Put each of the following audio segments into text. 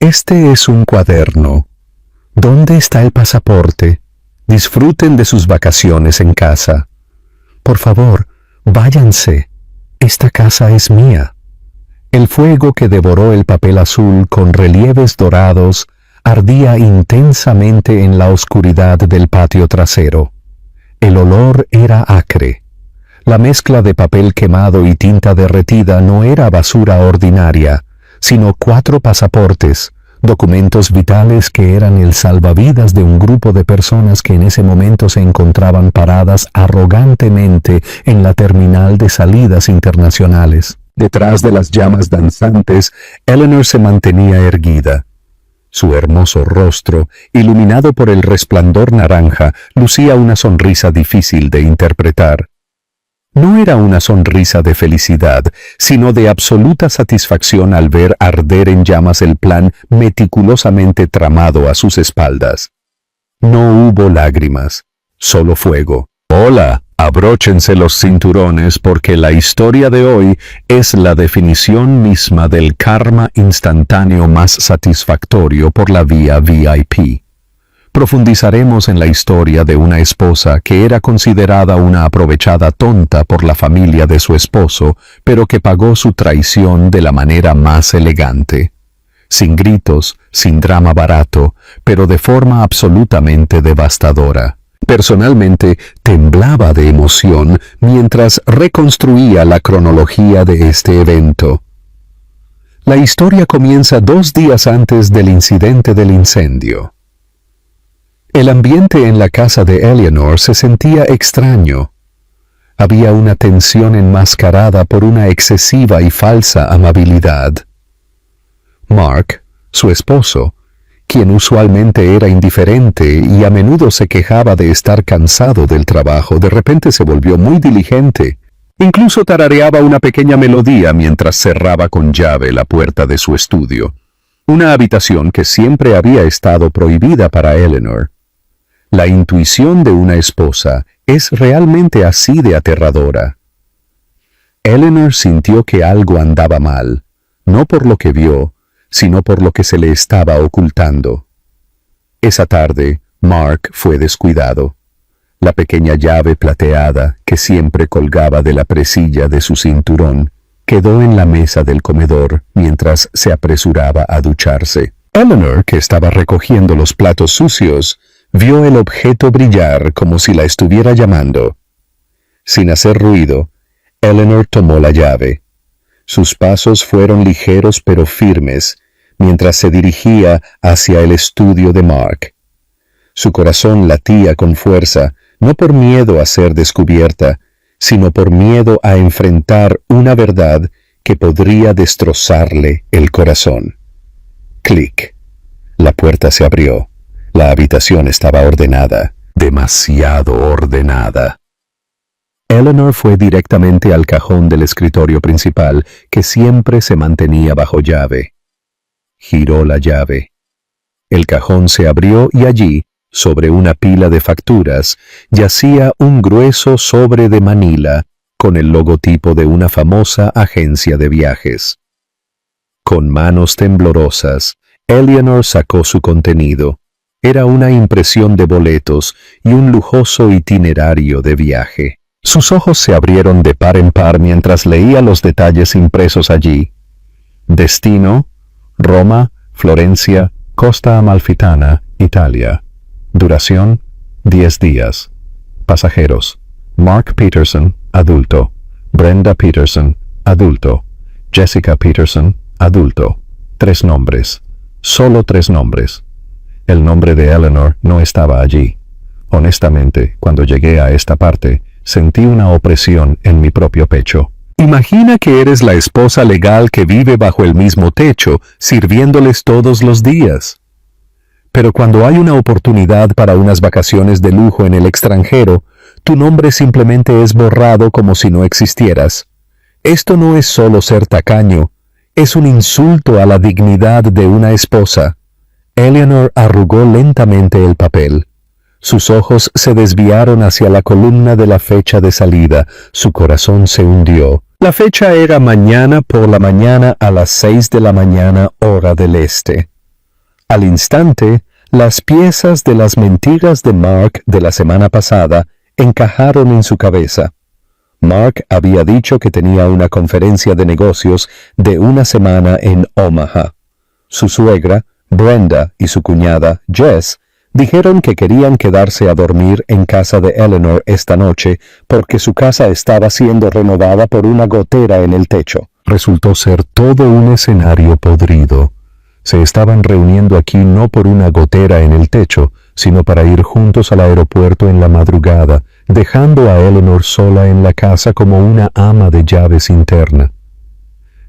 Este es un cuaderno. ¿Dónde está el pasaporte? Disfruten de sus vacaciones en casa. Por favor, váyanse. Esta casa es mía. El fuego que devoró el papel azul con relieves dorados ardía intensamente en la oscuridad del patio trasero. El olor era acre. La mezcla de papel quemado y tinta derretida no era basura ordinaria, sino 4 pasaportes, documentos vitales que eran el salvavidas de un grupo de personas que en ese momento se encontraban paradas arrogantemente en la terminal de salidas internacionales. Detrás de las llamas danzantes, Eleanor se mantenía erguida. Su hermoso rostro, iluminado por el resplandor naranja, lucía una sonrisa difícil de interpretar. No era una sonrisa de felicidad, sino de absoluta satisfacción al ver arder en llamas el plan meticulosamente tramado a sus espaldas. No hubo lágrimas, solo fuego. Hola, abróchense los cinturones porque la historia de hoy es la definición misma del karma instantáneo más satisfactorio por la vía VIP. Profundizaremos en la historia de una esposa que era considerada una aprovechada tonta por la familia de su esposo, pero que pagó su traición de la manera más elegante. Sin gritos, sin drama barato, pero de forma absolutamente devastadora. Personalmente, temblaba de emoción mientras reconstruía la cronología de este evento. La historia comienza 2 días antes del incidente del incendio. El ambiente en la casa de Eleanor se sentía extraño. Había una tensión enmascarada por una excesiva y falsa amabilidad. Mark, su esposo, quien usualmente era indiferente y a menudo se quejaba de estar cansado del trabajo, de repente se volvió muy diligente. Incluso tarareaba una pequeña melodía mientras cerraba con llave la puerta de su estudio, una habitación que siempre había estado prohibida para Eleanor. La intuición de una esposa es realmente así de aterradora. Eleanor sintió que algo andaba mal, no por lo que vio, sino por lo que se le estaba ocultando. Esa tarde, Mark fue descuidado. La pequeña llave plateada, que siempre colgaba de la presilla de su cinturón, quedó en la mesa del comedor mientras se apresuraba a ducharse. Eleanor, que estaba recogiendo los platos sucios, vio el objeto brillar como si la estuviera llamando. Sin hacer ruido, Eleanor tomó la llave. Sus pasos fueron ligeros pero firmes, mientras se dirigía hacia el estudio de Mark. Su corazón latía con fuerza, no por miedo a ser descubierta, sino por miedo a enfrentar una verdad que podría destrozarle el corazón. Clic. La puerta se abrió. La habitación estaba ordenada, demasiado ordenada. Eleanor fue directamente al cajón del escritorio principal, que siempre se mantenía bajo llave. Giró la llave. El cajón se abrió y allí, sobre una pila de facturas, yacía un grueso sobre de Manila con el logotipo de una famosa agencia de viajes. Con manos temblorosas, Eleanor sacó su contenido. Era una impresión de boletos y un lujoso itinerario de viaje. Sus ojos se abrieron de par en par mientras leía los detalles impresos allí. Destino: Roma, Florencia, Costa Amalfitana, Italia. Duración: 10 días. Pasajeros: Mark Peterson, adulto. Brenda Peterson, adulto. Jessica Peterson, adulto. 3 nombres. Solo 3 nombres. El nombre de Eleanor no estaba allí. Honestamente, cuando llegué a esta parte, sentí una opresión en mi propio pecho. Imagina que eres la esposa legal que vive bajo el mismo techo, sirviéndoles todos los días. Pero cuando hay una oportunidad para unas vacaciones de lujo en el extranjero, tu nombre simplemente es borrado como si no existieras. Esto no es solo ser tacaño, es un insulto a la dignidad de una esposa. Eleanor arrugó lentamente el papel. Sus ojos se desviaron hacia la columna de la fecha de salida. Su corazón se hundió. La fecha era mañana por la mañana a las 6 de la mañana, hora del este. Al instante, las piezas de las mentiras de Mark de la semana pasada encajaron en su cabeza. Mark había dicho que tenía una conferencia de negocios de una semana en Omaha. Su suegra, Brenda, y su cuñada, Jess, dijeron que querían quedarse a dormir en casa de Eleanor esta noche porque su casa estaba siendo renovada por una gotera en el techo. Resultó ser todo un escenario podrido. Se estaban reuniendo aquí no por una gotera en el techo, sino para ir juntos al aeropuerto en la madrugada, dejando a Eleanor sola en la casa como una ama de llaves interna.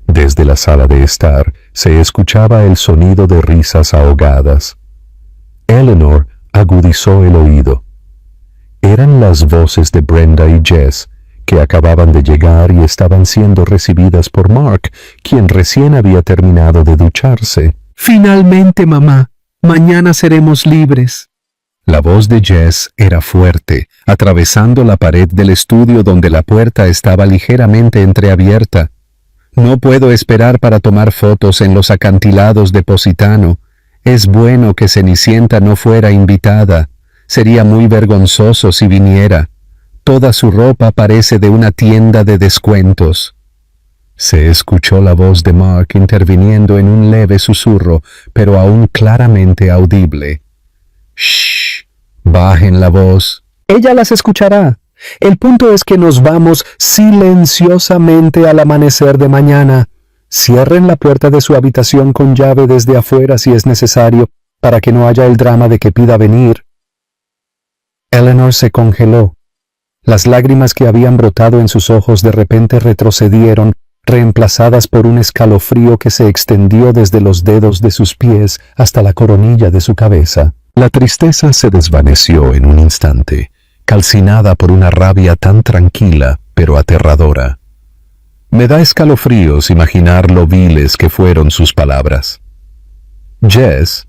Desde la sala de estar se escuchaba el sonido de risas ahogadas. Eleanor agudizó el oído. Eran las voces de Brenda y Jess, que acababan de llegar y estaban siendo recibidas por Mark, quien recién había terminado de ducharse. «Finalmente, mamá, mañana seremos libres». La voz de Jess era fuerte, atravesando la pared del estudio donde la puerta estaba ligeramente entreabierta. «No puedo esperar para tomar fotos en los acantilados de Positano. Es bueno que Cenicienta no fuera invitada. Sería muy vergonzoso si viniera. Toda su ropa parece de una tienda de descuentos». Se escuchó la voz de Mark interviniendo en un leve susurro, pero aún claramente audible. «Shh, bajen la voz. Ella las escuchará. El punto es que nos vamos silenciosamente al amanecer de mañana. Cierren la puerta de su habitación con llave desde afuera si es necesario, para que no haya el drama de que pida venir». Eleanor se congeló. Las lágrimas que habían brotado en sus ojos de repente retrocedieron, reemplazadas por un escalofrío que se extendió desde los dedos de sus pies hasta la coronilla de su cabeza. La tristeza se desvaneció en un instante, calcinada por una rabia tan tranquila pero aterradora. Me da escalofríos imaginar lo viles que fueron sus palabras. Jess,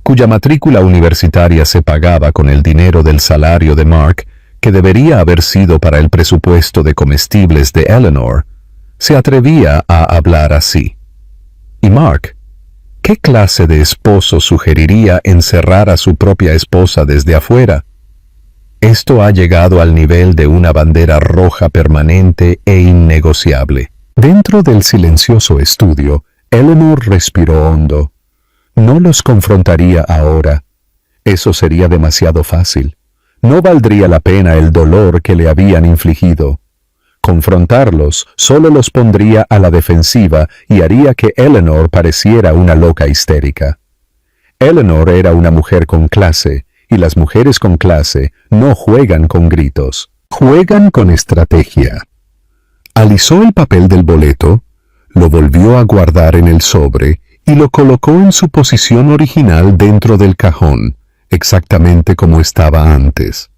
cuya matrícula universitaria se pagaba con el dinero del salario de Mark, que debería haber sido para el presupuesto de comestibles de Eleanor, se atrevía a hablar así. ¿Y Mark? ¿Qué clase de esposo sugeriría encerrar a su propia esposa desde afuera? Esto ha llegado al nivel de una bandera roja permanente e innegociable. Dentro del silencioso estudio, Eleanor respiró hondo. No los confrontaría ahora. Eso sería demasiado fácil. No valdría la pena el dolor que le habían infligido. Confrontarlos solo los pondría a la defensiva y haría que Eleanor pareciera una loca histérica. Eleanor era una mujer con clase, y las mujeres con clase no juegan con gritos, juegan con estrategia. Alisó el papel del boleto, lo volvió a guardar en el sobre y lo colocó en su posición original dentro del cajón, exactamente como estaba antes.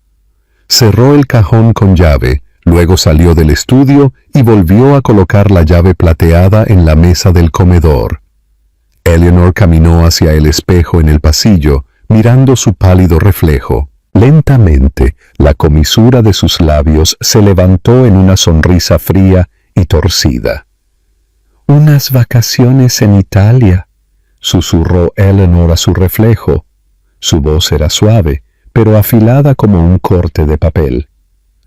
Cerró el cajón con llave, luego salió del estudio y volvió a colocar la llave plateada en la mesa del comedor. Eleanor caminó hacia el espejo en el pasillo, mirando su pálido reflejo. Lentamente, la comisura de sus labios se levantó en una sonrisa fría y torcida. «Unas vacaciones en Italia», susurró Eleanor a su reflejo. Su voz era suave, pero afilada como un corte de papel.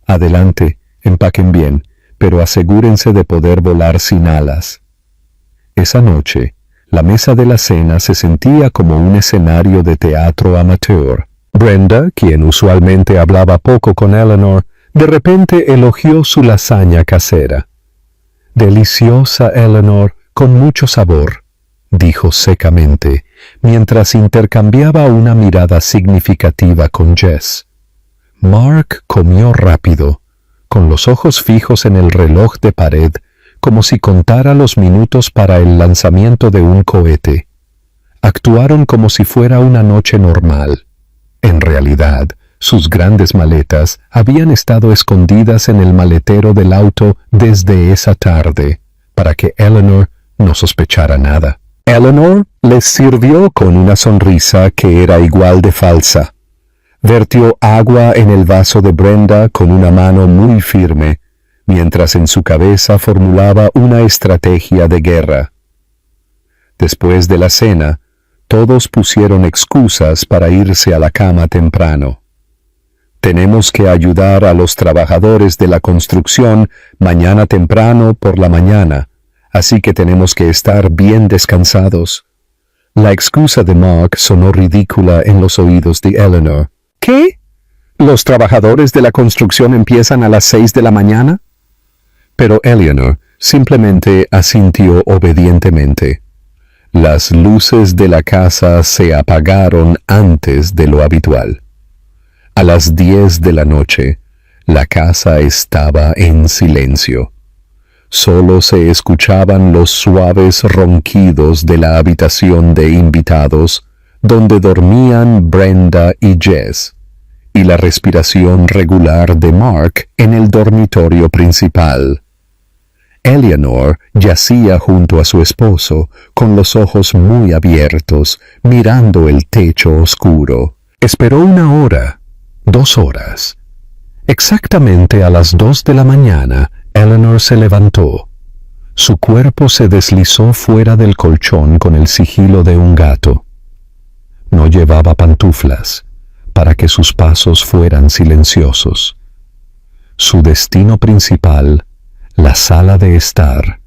«Adelante, empaquen bien, pero asegúrense de poder volar sin alas». Esa noche, la mesa de la cena se sentía como un escenario de teatro amateur. Brenda, quien usualmente hablaba poco con Eleanor, de repente elogió su lasaña casera. «Deliciosa, Eleanor, con mucho sabor», dijo secamente, mientras intercambiaba una mirada significativa con Jess. Mark comió rápido, con los ojos fijos en el reloj de pared, como si contara los minutos para el lanzamiento de un cohete. Actuaron como si fuera una noche normal. En realidad, sus grandes maletas habían estado escondidas en el maletero del auto desde esa tarde, para que Eleanor no sospechara nada. Eleanor les sirvió con una sonrisa que era igual de falsa. Vertió agua en el vaso de Brenda con una mano muy firme, mientras en su cabeza formulaba una estrategia de guerra. Después de la cena, todos pusieron excusas para irse a la cama temprano. Tenemos que ayudar a los trabajadores de la construcción mañana temprano por la mañana, así que tenemos que estar bien descansados. La excusa de Mark sonó ridícula en los oídos de Eleanor. ¿Qué? ¿Los trabajadores de la construcción empiezan a las 6 de la mañana? Pero Eleanor simplemente asintió obedientemente. Las luces de la casa se apagaron antes de lo habitual. A las 10 de la noche, la casa estaba en silencio. Solo se escuchaban los suaves ronquidos de la habitación de invitados, donde dormían Brenda y Jess, y la respiración regular de Mark en el dormitorio principal. Eleanor yacía junto a su esposo, con los ojos muy abiertos, mirando el techo oscuro. Esperó 1 hora, 2 horas. Exactamente a las 2 de la mañana, Eleanor se levantó. Su cuerpo se deslizó fuera del colchón con el sigilo de un gato. No llevaba pantuflas, para que sus pasos fueran silenciosos. Su destino principal, la sala de estar,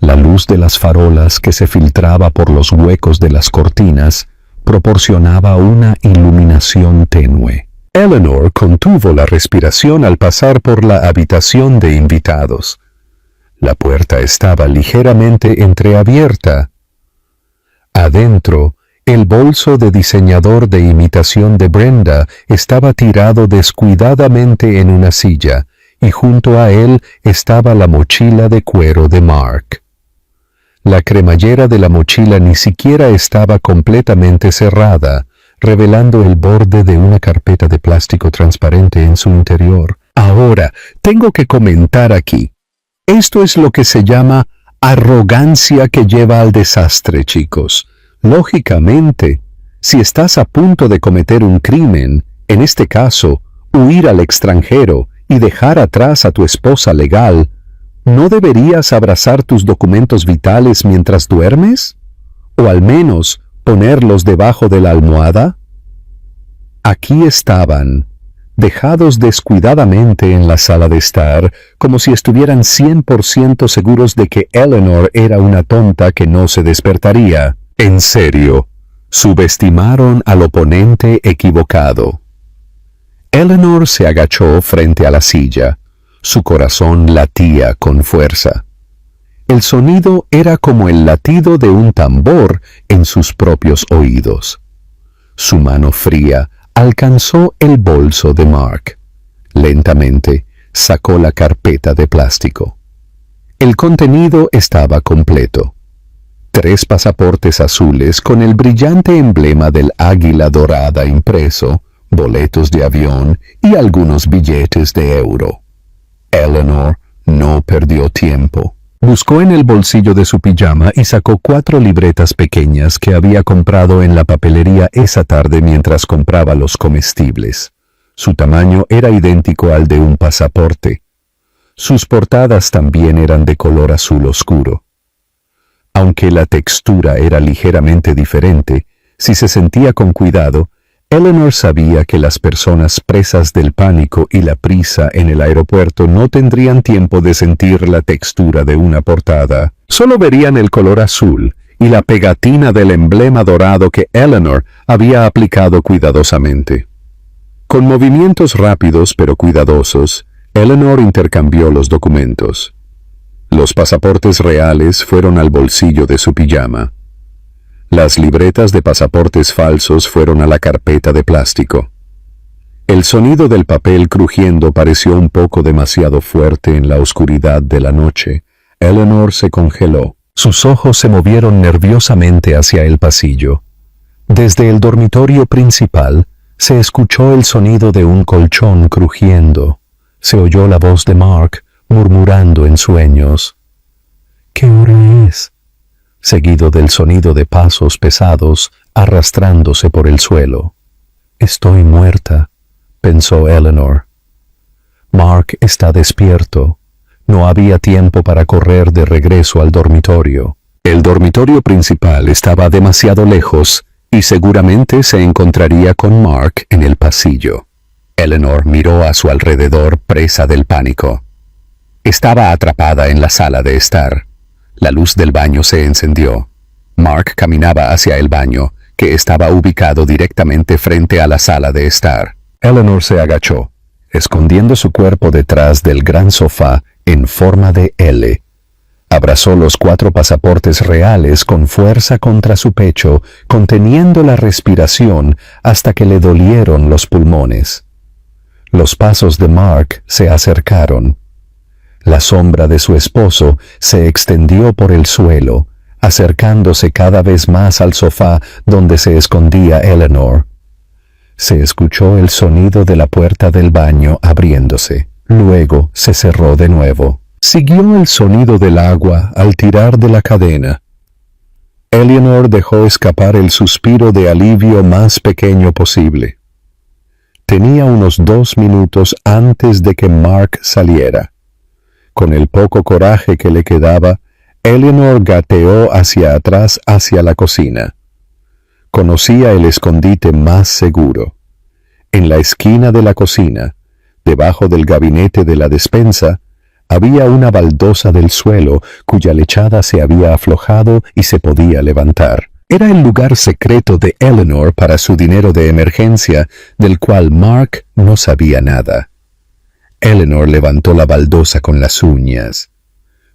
la luz de las farolas que se filtraba por los huecos de las cortinas, proporcionaba una iluminación tenue. Eleanor contuvo la respiración al pasar por la habitación de invitados. La puerta estaba ligeramente entreabierta. Adentro, el bolso de diseñador de imitación de Brenda estaba tirado descuidadamente en una silla, y junto a él estaba la mochila de cuero de Mark. La cremallera de la mochila ni siquiera estaba completamente cerrada, revelando el borde de una carpeta de plástico transparente en su interior. Ahora, tengo que comentar aquí. Esto es lo que se llama arrogancia que lleva al desastre, chicos. Lógicamente, si estás a punto de cometer un crimen, en este caso, huir al extranjero y dejar atrás a tu esposa legal, ¿no deberías abrazar tus documentos vitales mientras duermes? ¿O al menos ponerlos debajo de la almohada? Aquí estaban, dejados descuidadamente en la sala de estar, como si estuvieran 100% seguros de que Eleanor era una tonta que no se despertaría. En serio, subestimaron al oponente equivocado. Eleanor se agachó frente a la silla. Su corazón latía con fuerza. El sonido era como el latido de un tambor en sus propios oídos. Su mano fría alcanzó el bolso de Mark. Lentamente sacó la carpeta de plástico. El contenido estaba completo. 3 pasaportes azules con el brillante emblema del águila dorada impreso, boletos de avión y algunos billetes de euro. Eleanor no perdió tiempo. Buscó en el bolsillo de su pijama y sacó 4 libretas pequeñas que había comprado en la papelería esa tarde mientras compraba los comestibles. Su tamaño era idéntico al de un pasaporte. Sus portadas también eran de color azul oscuro. Aunque la textura era ligeramente diferente, si se sentía con cuidado, Eleanor sabía que las personas presas del pánico y la prisa en el aeropuerto no tendrían tiempo de sentir la textura de una portada. Solo verían el color azul y la pegatina del emblema dorado que Eleanor había aplicado cuidadosamente. Con movimientos rápidos pero cuidadosos, Eleanor intercambió los documentos. Los pasaportes reales fueron al bolsillo de su pijama. Las libretas de pasaportes falsos fueron a la carpeta de plástico. El sonido del papel crujiendo pareció un poco demasiado fuerte en la oscuridad de la noche. Eleanor se congeló. Sus ojos se movieron nerviosamente hacia el pasillo. Desde el dormitorio principal se escuchó el sonido de un colchón crujiendo. Se oyó la voz de Mark murmurando en sueños. ¿Qué hora es? Seguido del sonido de pasos pesados arrastrándose por el suelo. Estoy muerta, pensó Eleanor. Mark está despierto. No había tiempo para correr de regreso al dormitorio. El dormitorio principal estaba demasiado lejos y seguramente se encontraría con Mark en el pasillo. Eleanor miró a su alrededor presa del pánico. Estaba atrapada en la sala de estar. La luz del baño se encendió. Mark caminaba hacia el baño, que estaba ubicado directamente frente a la sala de estar. Eleanor se agachó, escondiendo su cuerpo detrás del gran sofá en forma de L. Abrazó los 4 pasaportes reales con fuerza contra su pecho, conteniendo la respiración hasta que le dolieron los pulmones. Los pasos de Mark se acercaron. La sombra de su esposo se extendió por el suelo, acercándose cada vez más al sofá donde se escondía Eleanor. Se escuchó el sonido de la puerta del baño abriéndose. Luego se cerró de nuevo. Siguió el sonido del agua al tirar de la cadena. Eleanor dejó escapar el suspiro de alivio más pequeño posible. Tenía unos 2 minutos antes de que Mark saliera. Con el poco coraje que le quedaba, Eleanor gateó hacia atrás hacia la cocina. Conocía el escondite más seguro. En la esquina de la cocina, debajo del gabinete de la despensa, había una baldosa del suelo cuya lechada se había aflojado y se podía levantar. Era el lugar secreto de Eleanor para su dinero de emergencia, del cual Mark no sabía nada. Eleanor levantó la baldosa con las uñas.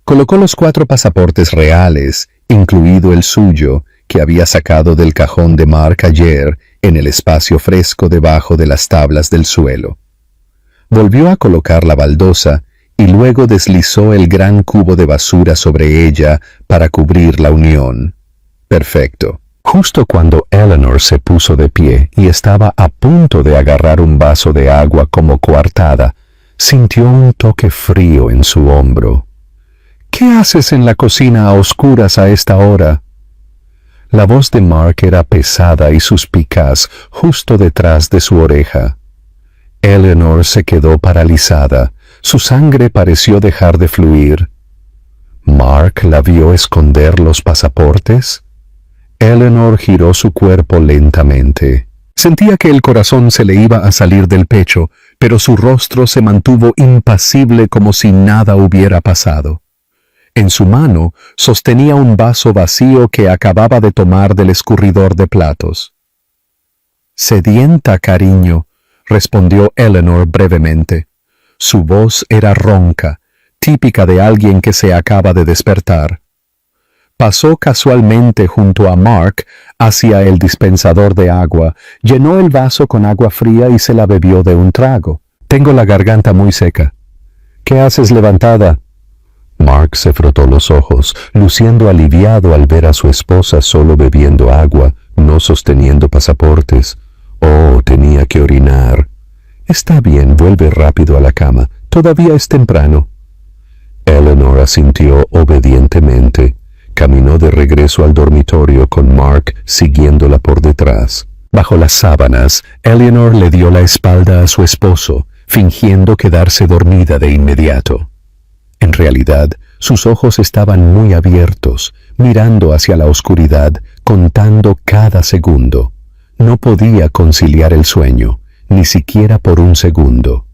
Colocó los 4 pasaportes reales, incluido el suyo, que había sacado del cajón de Mark ayer, en el espacio fresco debajo de las tablas del suelo. Volvió a colocar la baldosa y luego deslizó el gran cubo de basura sobre ella para cubrir la unión. Perfecto. Justo cuando Eleanor se puso de pie y estaba a punto de agarrar un vaso de agua como coartada, sintió un toque frío en su hombro. «¿Qué haces en la cocina a oscuras a esta hora?» La voz de Mark era pesada y suspicaz justo detrás de su oreja. Eleanor se quedó paralizada. Su sangre pareció dejar de fluir. ¿Mark la vio esconder los pasaportes? Eleanor giró su cuerpo lentamente. Sentía que el corazón se le iba a salir del pecho, pero su rostro se mantuvo impasible como si nada hubiera pasado. En su mano sostenía un vaso vacío que acababa de tomar del escurridor de platos. «Sedienta, cariño», respondió Eleanor brevemente. Su voz era ronca, típica de alguien que se acaba de despertar. Pasó casualmente junto a Mark hacia el dispensador de agua, llenó el vaso con agua fría y se la bebió de un trago. «Tengo la garganta muy seca». «¿Qué haces levantada?» Mark se frotó los ojos, luciendo aliviado al ver a su esposa solo bebiendo agua, no sosteniendo pasaportes. Oh, tenía que orinar. «Está bien, vuelve rápido a la cama. Todavía es temprano». Eleanor asintió obedientemente. Caminó de regreso al dormitorio con Mark siguiéndola por detrás. Bajo las sábanas, Eleanor le dio la espalda a su esposo, fingiendo quedarse dormida de inmediato. En realidad, sus ojos estaban muy abiertos, mirando hacia la oscuridad, contando cada segundo. No podía conciliar el sueño, ni siquiera por un segundo.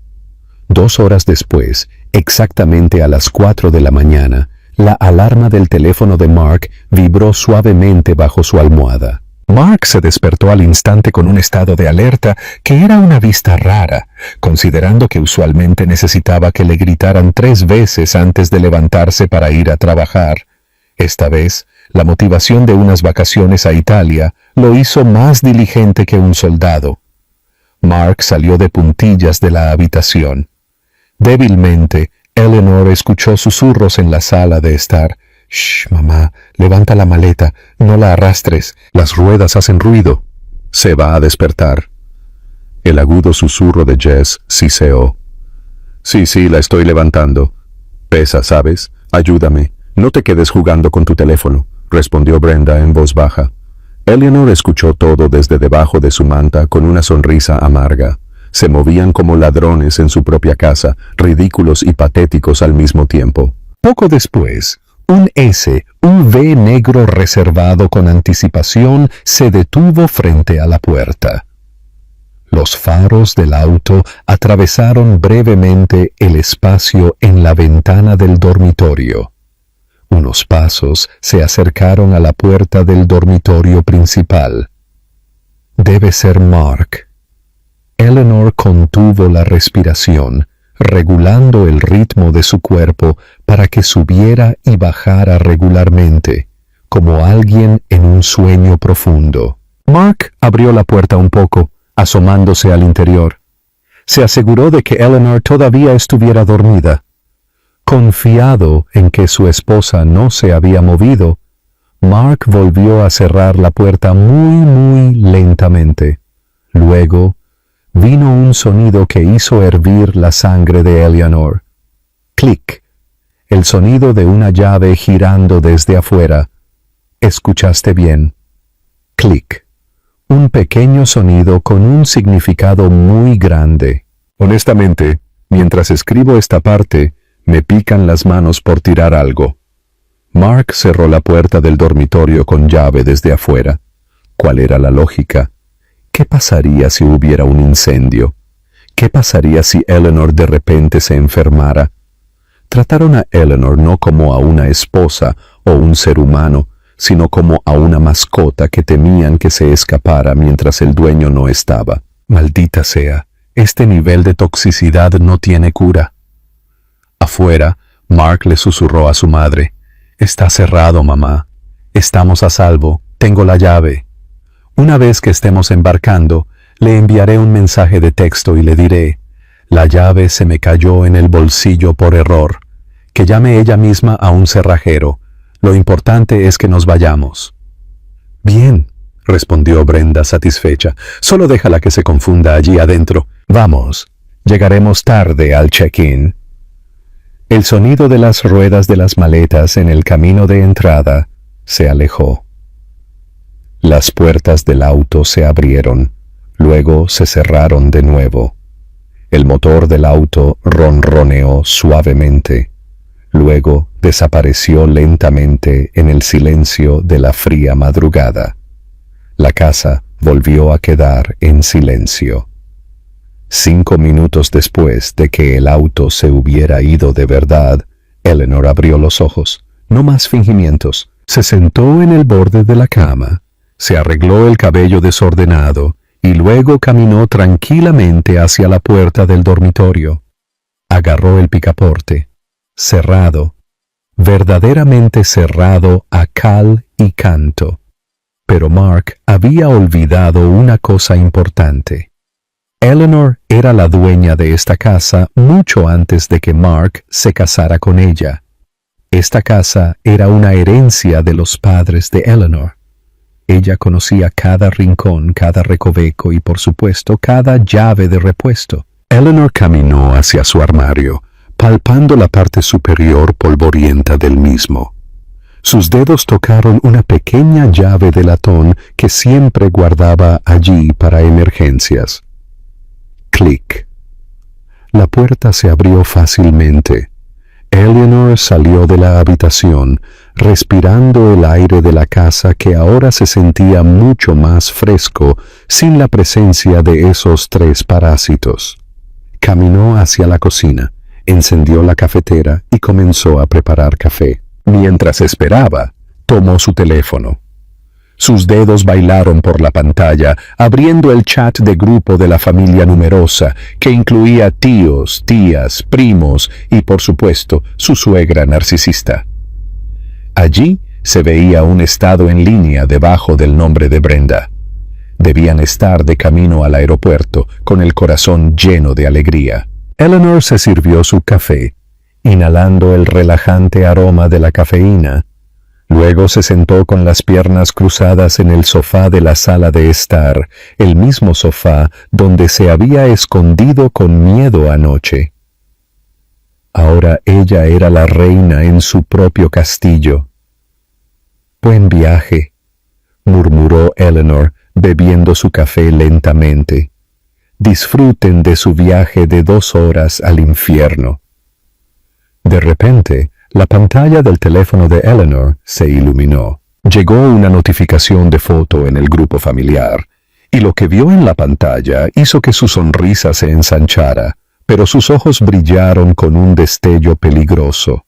2 horas después, exactamente a las 4 de la mañana, la alarma del teléfono de Mark vibró suavemente bajo su almohada. Mark se despertó al instante con un estado de alerta que era una vista rara, considerando que usualmente necesitaba que le gritaran 3 veces antes de levantarse para ir a trabajar. Esta vez, la motivación de unas vacaciones a Italia lo hizo más diligente que un soldado. Mark salió de puntillas de la habitación. Débilmente, Eleanor escuchó susurros en la sala de estar. «Shh, mamá, levanta la maleta, no la arrastres, las ruedas hacen ruido. Se va a despertar». El agudo susurro de Jess siseó. Sí, la estoy levantando. Pesa, ¿sabes? Ayúdame. No te quedes jugando con tu teléfono», respondió Brenda en voz baja. Eleanor escuchó todo desde debajo de su manta con una sonrisa amarga. Se movían como ladrones en su propia casa, ridículos y patéticos al mismo tiempo. Poco después, Un S, un V negro reservado con anticipación, se detuvo frente a la puerta. Los faros del auto atravesaron brevemente el espacio en la ventana del dormitorio. Unos pasos se acercaron a la puerta del dormitorio principal. Debe ser Mark. Eleanor contuvo la respiración, regulando el ritmo de su cuerpo para que subiera y bajara regularmente, como alguien en un sueño profundo. Mark abrió la puerta un poco, asomándose al interior. Se aseguró de que Eleanor todavía estuviera dormida. Confiado en que su esposa no se había movido, Mark volvió a cerrar la puerta muy lentamente. Luego, vino un sonido que hizo hervir la sangre de Eleanor. Clic. El sonido de una llave girando desde afuera. ¿Escuchaste bien? Clic. Un pequeño sonido con un significado muy grande. Honestamente, mientras escribo esta parte, me pican las manos por tirar algo. Mark cerró la puerta del dormitorio con llave desde afuera. ¿Cuál era la lógica? ¿Qué pasaría si hubiera un incendio? ¿Qué pasaría si Eleanor de repente se enfermara? Trataron a Eleanor no como a una esposa o un ser humano, sino como a una mascota que temían que se escapara mientras el dueño no estaba. Maldita sea, este nivel de toxicidad no tiene cura. Afuera, Mark le susurró a su madre: «Está cerrado, mamá. Estamos a salvo. Tengo la llave. Una vez que estemos embarcando, le enviaré un mensaje de texto y le diré: la llave se me cayó en el bolsillo por error. Que llame ella misma a un cerrajero. Lo importante es que nos vayamos». «Bien», respondió Brenda satisfecha. «Solo déjala que se confunda allí adentro. Vamos, llegaremos tarde al check-in». El sonido de las ruedas de las maletas en el camino de entrada se alejó. Las puertas del auto se abrieron, luego se cerraron de nuevo. El motor del auto ronroneó suavemente, luego desapareció lentamente en el silencio de la fría madrugada. La casa volvió a quedar en silencio. 5 minutos después de que el auto se hubiera ido de verdad, Eleanor abrió los ojos. No más fingimientos. Se sentó en el borde de la cama, se arregló el cabello desordenado y luego caminó tranquilamente hacia la puerta del dormitorio. Agarró el picaporte. Cerrado, verdaderamente cerrado a cal y canto. Pero Mark había olvidado una cosa importante. Eleanor era la dueña de esta casa mucho antes de que Mark se casara con ella. Esta casa era una herencia de los padres de Eleanor. Ella conocía cada rincón, cada recoveco y, por supuesto, cada llave de repuesto. Eleanor caminó hacia su armario, palpando la parte superior polvorienta del mismo. Sus dedos tocaron una pequeña llave de latón que siempre guardaba allí para emergencias. Clic. La puerta se abrió fácilmente. Eleanor salió de la habitación, respirando el aire de la casa que ahora se sentía mucho más fresco sin la presencia de esos 3 parásitos. Caminó hacia la cocina, encendió la cafetera y comenzó a preparar café. Mientras esperaba, tomó su teléfono. Sus dedos bailaron por la pantalla, abriendo el chat de grupo de la familia numerosa, que incluía tíos, tías, primos y, por supuesto, su suegra narcisista. Allí se veía un estado en línea debajo del nombre de Brenda. Debían estar de camino al aeropuerto, con el corazón lleno de alegría. Eleanor se sirvió su café, inhalando el relajante aroma de la cafeína. Luego se sentó con las piernas cruzadas en el sofá de la sala de estar, el mismo sofá donde se había escondido con miedo anoche. Ahora ella era la reina en su propio castillo. «Buen viaje», murmuró Eleanor, bebiendo su café lentamente. «Disfruten de su viaje de 2 horas al infierno». De repente, La pantalla del teléfono de Eleanor se iluminó. Llegó una notificación de foto en el grupo familiar, y lo que vio en la pantalla hizo que su sonrisa se ensanchara, pero sus ojos brillaron con un destello peligroso.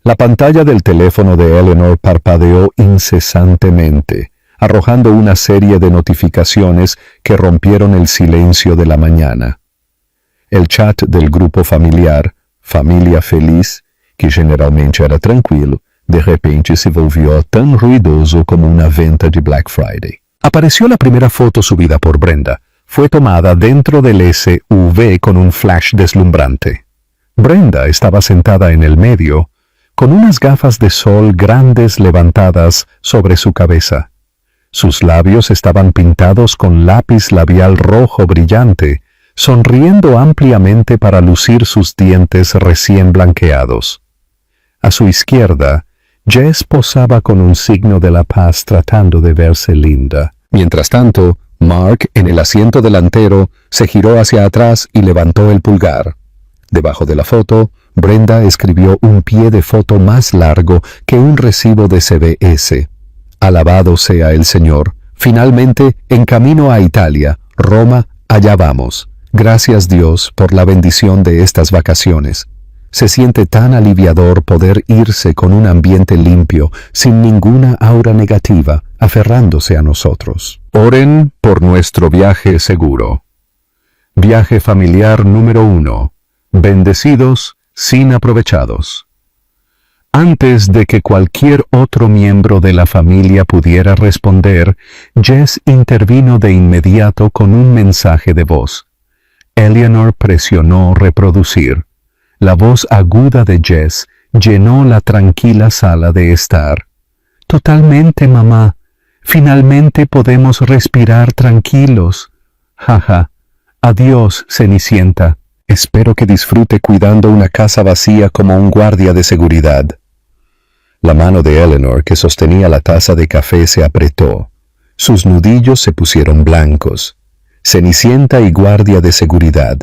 La pantalla del teléfono de Eleanor parpadeó incesantemente, arrojando una serie de notificaciones que rompieron el silencio de la mañana. El chat del grupo familiar, Familia Feliz, que generalmente era tranquilo, de repente se volvió tan ruidoso como una venta de Black Friday. Apareció la primera foto subida por Brenda. Fue tomada dentro del SUV con un flash deslumbrante. Brenda estaba sentada en el medio, con unas gafas de sol grandes levantadas sobre su cabeza. Sus labios estaban pintados con lápiz labial rojo brillante, sonriendo ampliamente para lucir sus dientes recién blanqueados. A su izquierda, Jess posaba con un signo de la paz tratando de verse linda. Mientras tanto, Mark, en el asiento delantero, se giró hacia atrás y levantó el pulgar. Debajo de la foto, Brenda escribió un pie de foto más largo que un recibo de CVS. Alabado sea el Señor. Finalmente, en camino a Italia, Roma, allá vamos. Gracias Dios por la bendición de estas vacaciones. Se siente tan aliviador poder irse con un ambiente limpio, sin ninguna aura negativa, aferrándose a nosotros. Oren por nuestro viaje seguro. Viaje familiar número 1. Bendecidos sin aprovechados. Antes de que cualquier otro miembro de la familia pudiera responder, Jess intervino de inmediato con un mensaje de voz. Eleanor presionó reproducir. La voz aguda de Jess llenó la tranquila sala de estar. Totalmente, mamá. Finalmente podemos respirar tranquilos. Jaja. Adiós, Cenicienta. Espero que disfrute cuidando una casa vacía como un guardia de seguridad. La mano de Eleanor, que sostenía la taza de café, se apretó. Sus nudillos se pusieron blancos. Cenicienta y guardia de seguridad.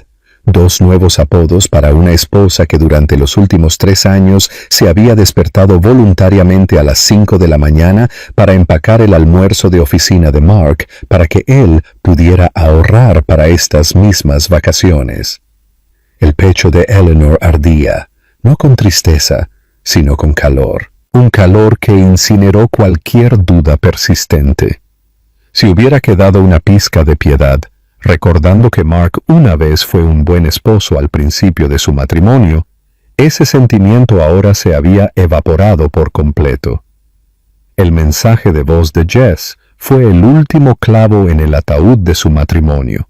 Dos nuevos apodos para una esposa que durante los últimos 3 años se había despertado voluntariamente a las 5 de la mañana para empacar el almuerzo de oficina de Mark para que él pudiera ahorrar para estas mismas vacaciones. El pecho de Eleanor ardía, no con tristeza, sino con calor. Un calor que incineró cualquier duda persistente. Si hubiera quedado una pizca de piedad, recordando que Mark una vez fue un buen esposo al principio de su matrimonio, ese sentimiento ahora se había evaporado por completo. El mensaje de voz de Jess fue el último clavo en el ataúd de su matrimonio.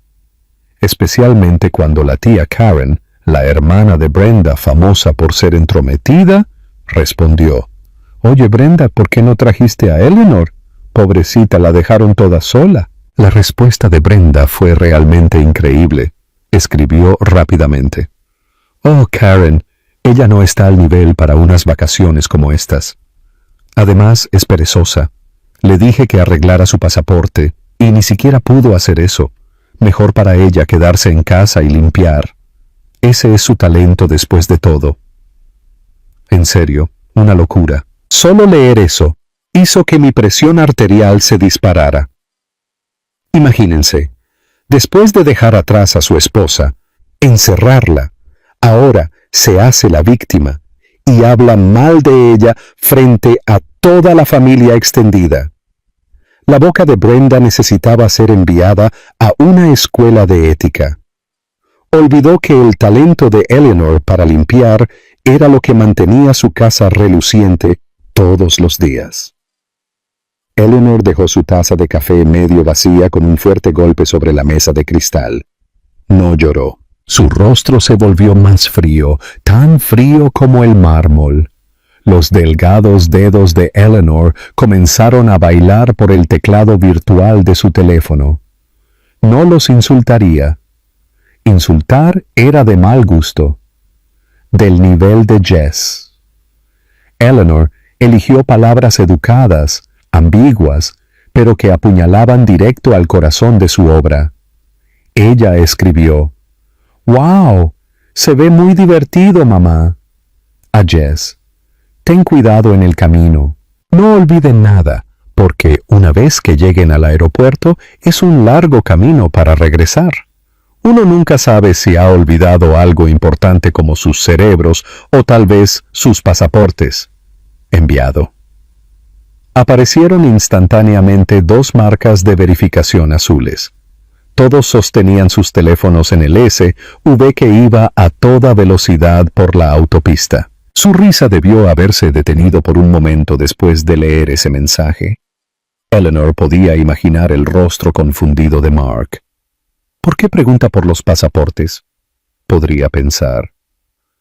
Especialmente cuando la tía Karen, la hermana de Brenda famosa por ser entrometida, respondió: «Oye Brenda, ¿por qué no trajiste a Eleanor? Pobrecita, la dejaron toda sola». La respuesta de Brenda fue realmente increíble. Escribió rápidamente: «Oh, Karen, ella no está al nivel para unas vacaciones como estas. Además, es perezosa. Le dije que arreglara su pasaporte y ni siquiera pudo hacer eso. Mejor para ella quedarse en casa y limpiar. Ese es su talento después de todo». En serio, una locura. Solo leer eso hizo que mi presión arterial se disparara. Imagínense, después de dejar atrás a su esposa, encerrarla, ahora se hace la víctima y habla mal de ella frente a toda la familia extendida. La boca de Brenda necesitaba ser enviada a una escuela de ética. Olvidó que el talento de Eleanor para limpiar era lo que mantenía su casa reluciente todos los días. Eleanor dejó su taza de café medio vacía con un fuerte golpe sobre la mesa de cristal. No lloró. Su rostro se volvió más frío, tan frío como el mármol. Los delgados dedos de Eleanor comenzaron a bailar por el teclado virtual de su teléfono. No los insultaría. Insultar era de mal gusto. Del nivel de Jess. Eleanor eligió palabras educadas, ambiguas, pero que apuñalaban directo al corazón de su obra. Ella escribió: «¡Wow! Se ve muy divertido, mamá». A Jess: Ten cuidado en el camino. No olviden nada, porque una vez que lleguen al aeropuerto es un largo camino para regresar. Uno nunca sabe si ha olvidado algo importante como sus cerebros o tal vez sus pasaportes. Enviado. Aparecieron instantáneamente 2 marcas de verificación azules. Todos sostenían sus teléfonos en el SUV que iba a toda velocidad por la autopista. Su risa debió haberse detenido por un momento después de leer ese mensaje. Eleanor podía imaginar el rostro confundido de Mark. ¿Por qué pregunta por los pasaportes? Podría pensar.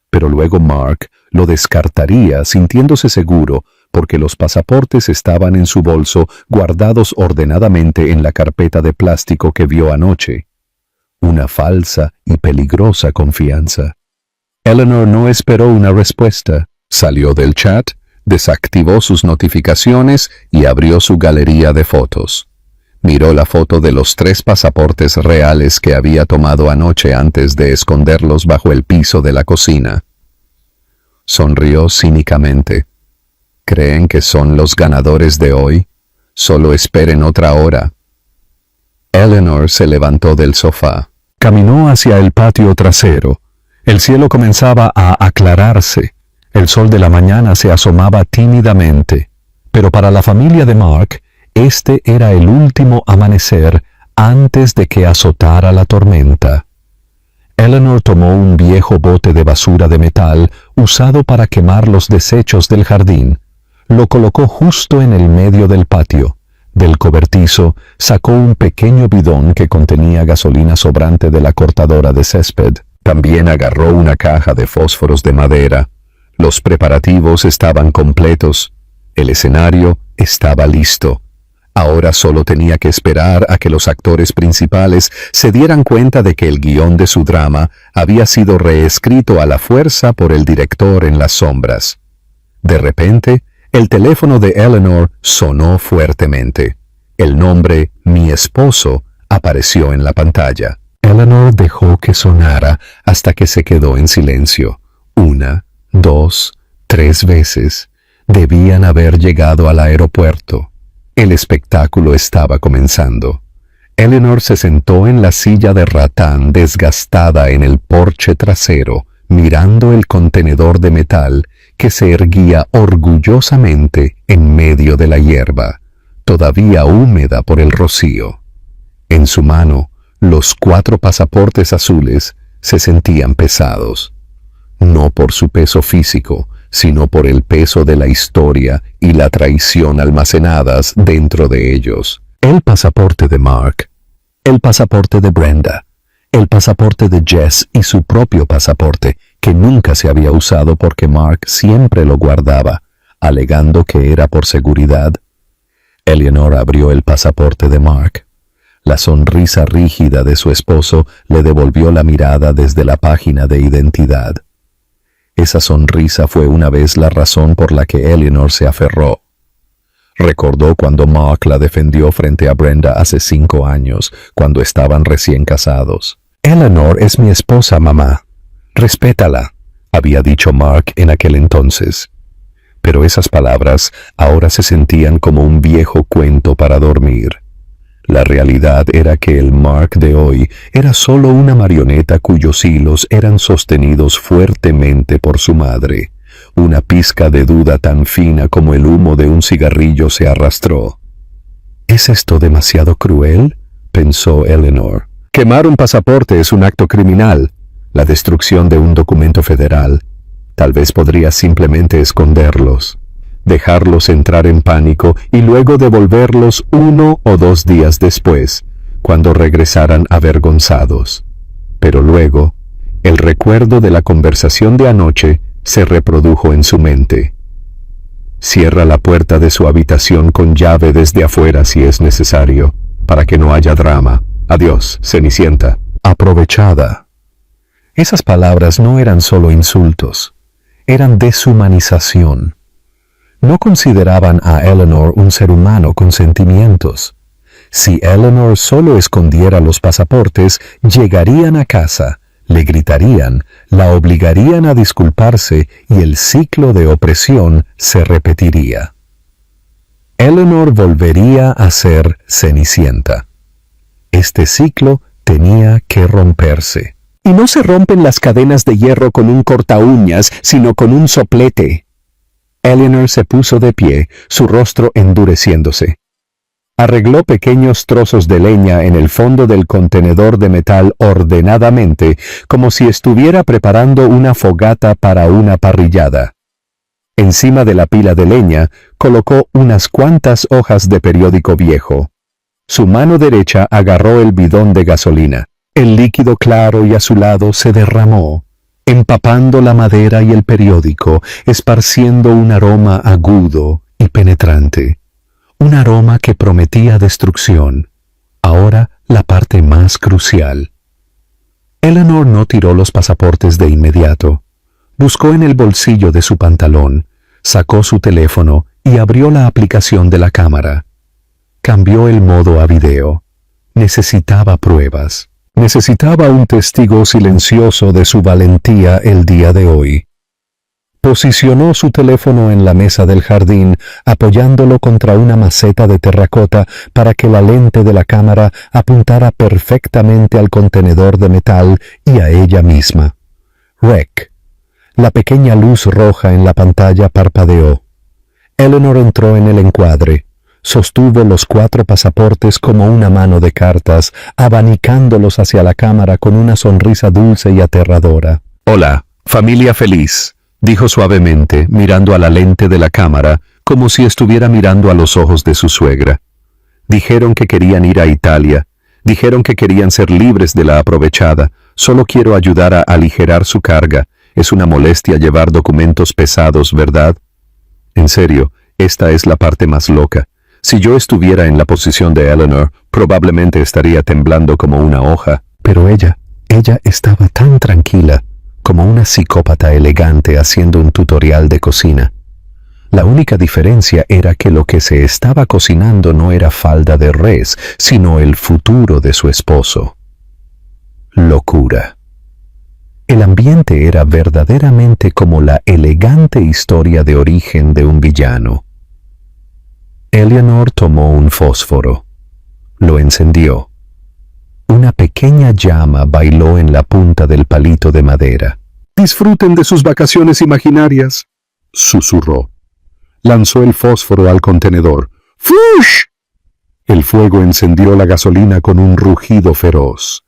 Pero luego Mark lo descartaría sintiéndose seguro porque los pasaportes estaban en su bolso guardados ordenadamente en la carpeta de plástico que vio anoche. Una falsa y peligrosa confianza. Eleanor no esperó una respuesta. Salió del chat, desactivó sus notificaciones y abrió su galería de fotos. Miró la foto de los 3 pasaportes reales que había tomado anoche antes de esconderlos bajo el piso de la cocina. Sonrió cínicamente. ¿Creen que son los ganadores de hoy? Solo esperen otra hora. Eleanor se levantó del sofá. Caminó hacia el patio trasero. El cielo comenzaba a aclararse. El sol de la mañana se asomaba tímidamente. Pero para la familia de Mark, este era el último amanecer antes de que azotara la tormenta. Eleanor tomó un viejo bote de basura de metal usado para quemar los desechos del jardín. Lo colocó justo en el medio del patio. Del cobertizo sacó un pequeño bidón que contenía gasolina sobrante de la cortadora de césped. También agarró una caja de fósforos de madera. Los preparativos estaban completos. El escenario estaba listo. Ahora solo tenía que esperar a que los actores principales se dieran cuenta de que el guión de su drama había sido reescrito a la fuerza por el director en las sombras. De repente, el teléfono de Eleanor sonó fuertemente. El nombre Mi esposo apareció en la pantalla. Eleanor dejó que sonara hasta que se quedó en silencio. 1, 2, 3 veces. Debían haber llegado al aeropuerto. El espectáculo estaba comenzando. Eleanor se sentó en la silla de ratán desgastada en el porche trasero, mirando el contenedor de metal que se erguía orgullosamente en medio de la hierba, todavía húmeda por el rocío. En su mano, los 4 pasaportes azules se sentían pesados, no por su peso físico, sino por el peso de la historia y la traición almacenadas dentro de ellos. El pasaporte de Mark, el pasaporte de Brenda, el pasaporte de Jess y su propio pasaporte, que nunca se había usado porque Mark siempre lo guardaba, alegando que era por seguridad. Eleanor abrió el pasaporte de Mark. La sonrisa rígida de su esposo le devolvió la mirada desde la página de identidad. Esa sonrisa fue una vez la razón por la que Eleanor se aferró. Recordó cuando Mark la defendió frente a Brenda hace 5 años, cuando estaban recién casados. «Eleanor es mi esposa, mamá. Respétala», había dicho Mark en aquel entonces. Pero esas palabras ahora se sentían como un viejo cuento para dormir. La realidad era que el Mark de hoy era solo una marioneta cuyos hilos eran sostenidos fuertemente por su madre. Una pizca de duda tan fina como el humo de un cigarrillo se arrastró. ¿Es esto demasiado cruel?, pensó Eleanor. Quemar un pasaporte es un acto criminal. La destrucción de un documento federal. Tal vez podría simplemente esconderlos, dejarlos entrar en pánico y luego devolverlos 1 o 2 días después, cuando regresaran avergonzados. Pero luego, el recuerdo de la conversación de anoche se reprodujo en su mente. Cierra la puerta de su habitación con llave desde afuera si es necesario, para que no haya drama. Adiós, Cenicienta. Aprovechada. Esas palabras no eran solo insultos, eran deshumanización. No consideraban a Eleanor un ser humano con sentimientos. Si Eleanor solo escondiera los pasaportes, llegarían a casa, le gritarían, la obligarían a disculparse y el ciclo de opresión se repetiría. Eleanor volvería a ser Cenicienta. Este ciclo tenía que romperse. Y no se rompen las cadenas de hierro con un cortaúñas, sino con un soplete. Eleanor se puso de pie, su rostro endureciéndose. Arregló pequeños trozos de leña en el fondo del contenedor de metal ordenadamente, como si estuviera preparando una fogata para una parrillada. Encima de la pila de leña colocó unas cuantas hojas de periódico viejo. Su mano derecha agarró el bidón de gasolina. El líquido claro y azulado se derramó, empapando la madera y el periódico, esparciendo un aroma agudo y penetrante. Un aroma que prometía destrucción. Ahora la parte más crucial. Eleanor no tiró los pasaportes de inmediato. Buscó en el bolsillo de su pantalón, sacó su teléfono y abrió la aplicación de la cámara. Cambió el modo a video. Necesitaba pruebas. Necesitaba un testigo silencioso de su valentía el día de hoy. Posicionó su teléfono en la mesa del jardín, apoyándolo contra una maceta de terracota para que la lente de la cámara apuntara perfectamente al contenedor de metal y a ella misma. Rec. La pequeña luz roja en la pantalla parpadeó. Eleanor entró en el encuadre. Sostuvo los 4 pasaportes como una mano de cartas, abanicándolos hacia la cámara con una sonrisa dulce y aterradora. «Hola, familia feliz», dijo suavemente, mirando a la lente de la cámara, como si estuviera mirando a los ojos de su suegra. «Dijeron que querían ir a Italia. Dijeron que querían ser libres de la aprovechada. Solo quiero ayudar a aligerar su carga. Es una molestia llevar documentos pesados, ¿verdad? En serio, esta es la parte más loca. Si yo estuviera en la posición de Eleanor, probablemente estaría temblando como una hoja. Pero ella estaba tan tranquila, como una psicópata elegante haciendo un tutorial de cocina. La única diferencia era que lo que se estaba cocinando no era falda de res, sino el futuro de su esposo. Locura. El ambiente era verdaderamente como la elegante historia de origen de un villano. Eleanor tomó un fósforo. Lo encendió. Una pequeña llama bailó en la punta del palito de madera. «Disfruten de sus vacaciones imaginarias», susurró. Lanzó el fósforo al contenedor. ¡Fush! El fuego encendió la gasolina con un rugido feroz.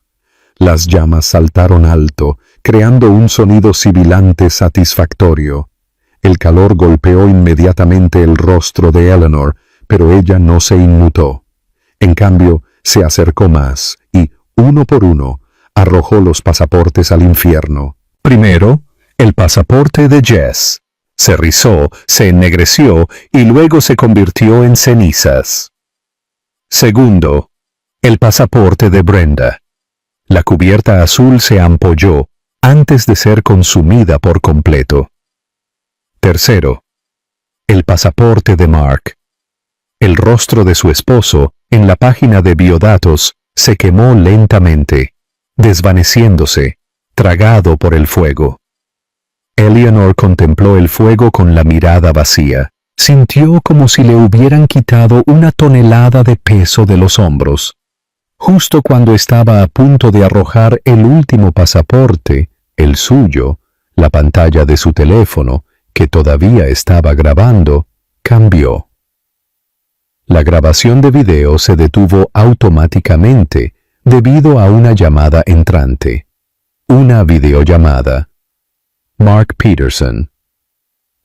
Las llamas saltaron alto, creando un sonido sibilante satisfactorio. El calor golpeó inmediatamente el rostro de Eleanor, pero ella no se inmutó. En cambio, se acercó más y, uno por uno, arrojó los pasaportes al infierno. Primero, el pasaporte de Jess. Se rizó, se ennegreció y luego se convirtió en cenizas. Segundo, el pasaporte de Brenda. La cubierta azul se ampolló antes de ser consumida por completo. Tercero, el pasaporte de Mark. El rostro de su esposo, en la página de biodatos, se quemó lentamente, desvaneciéndose, tragado por el fuego. Eleanor contempló el fuego con la mirada vacía. Sintió como si le hubieran quitado una tonelada de peso de los hombros. Justo cuando estaba a punto de arrojar el último pasaporte, el suyo, la pantalla de su teléfono, que todavía estaba grabando, cambió. La grabación de video se detuvo automáticamente debido a una llamada entrante. Una videollamada. Mark Peterson.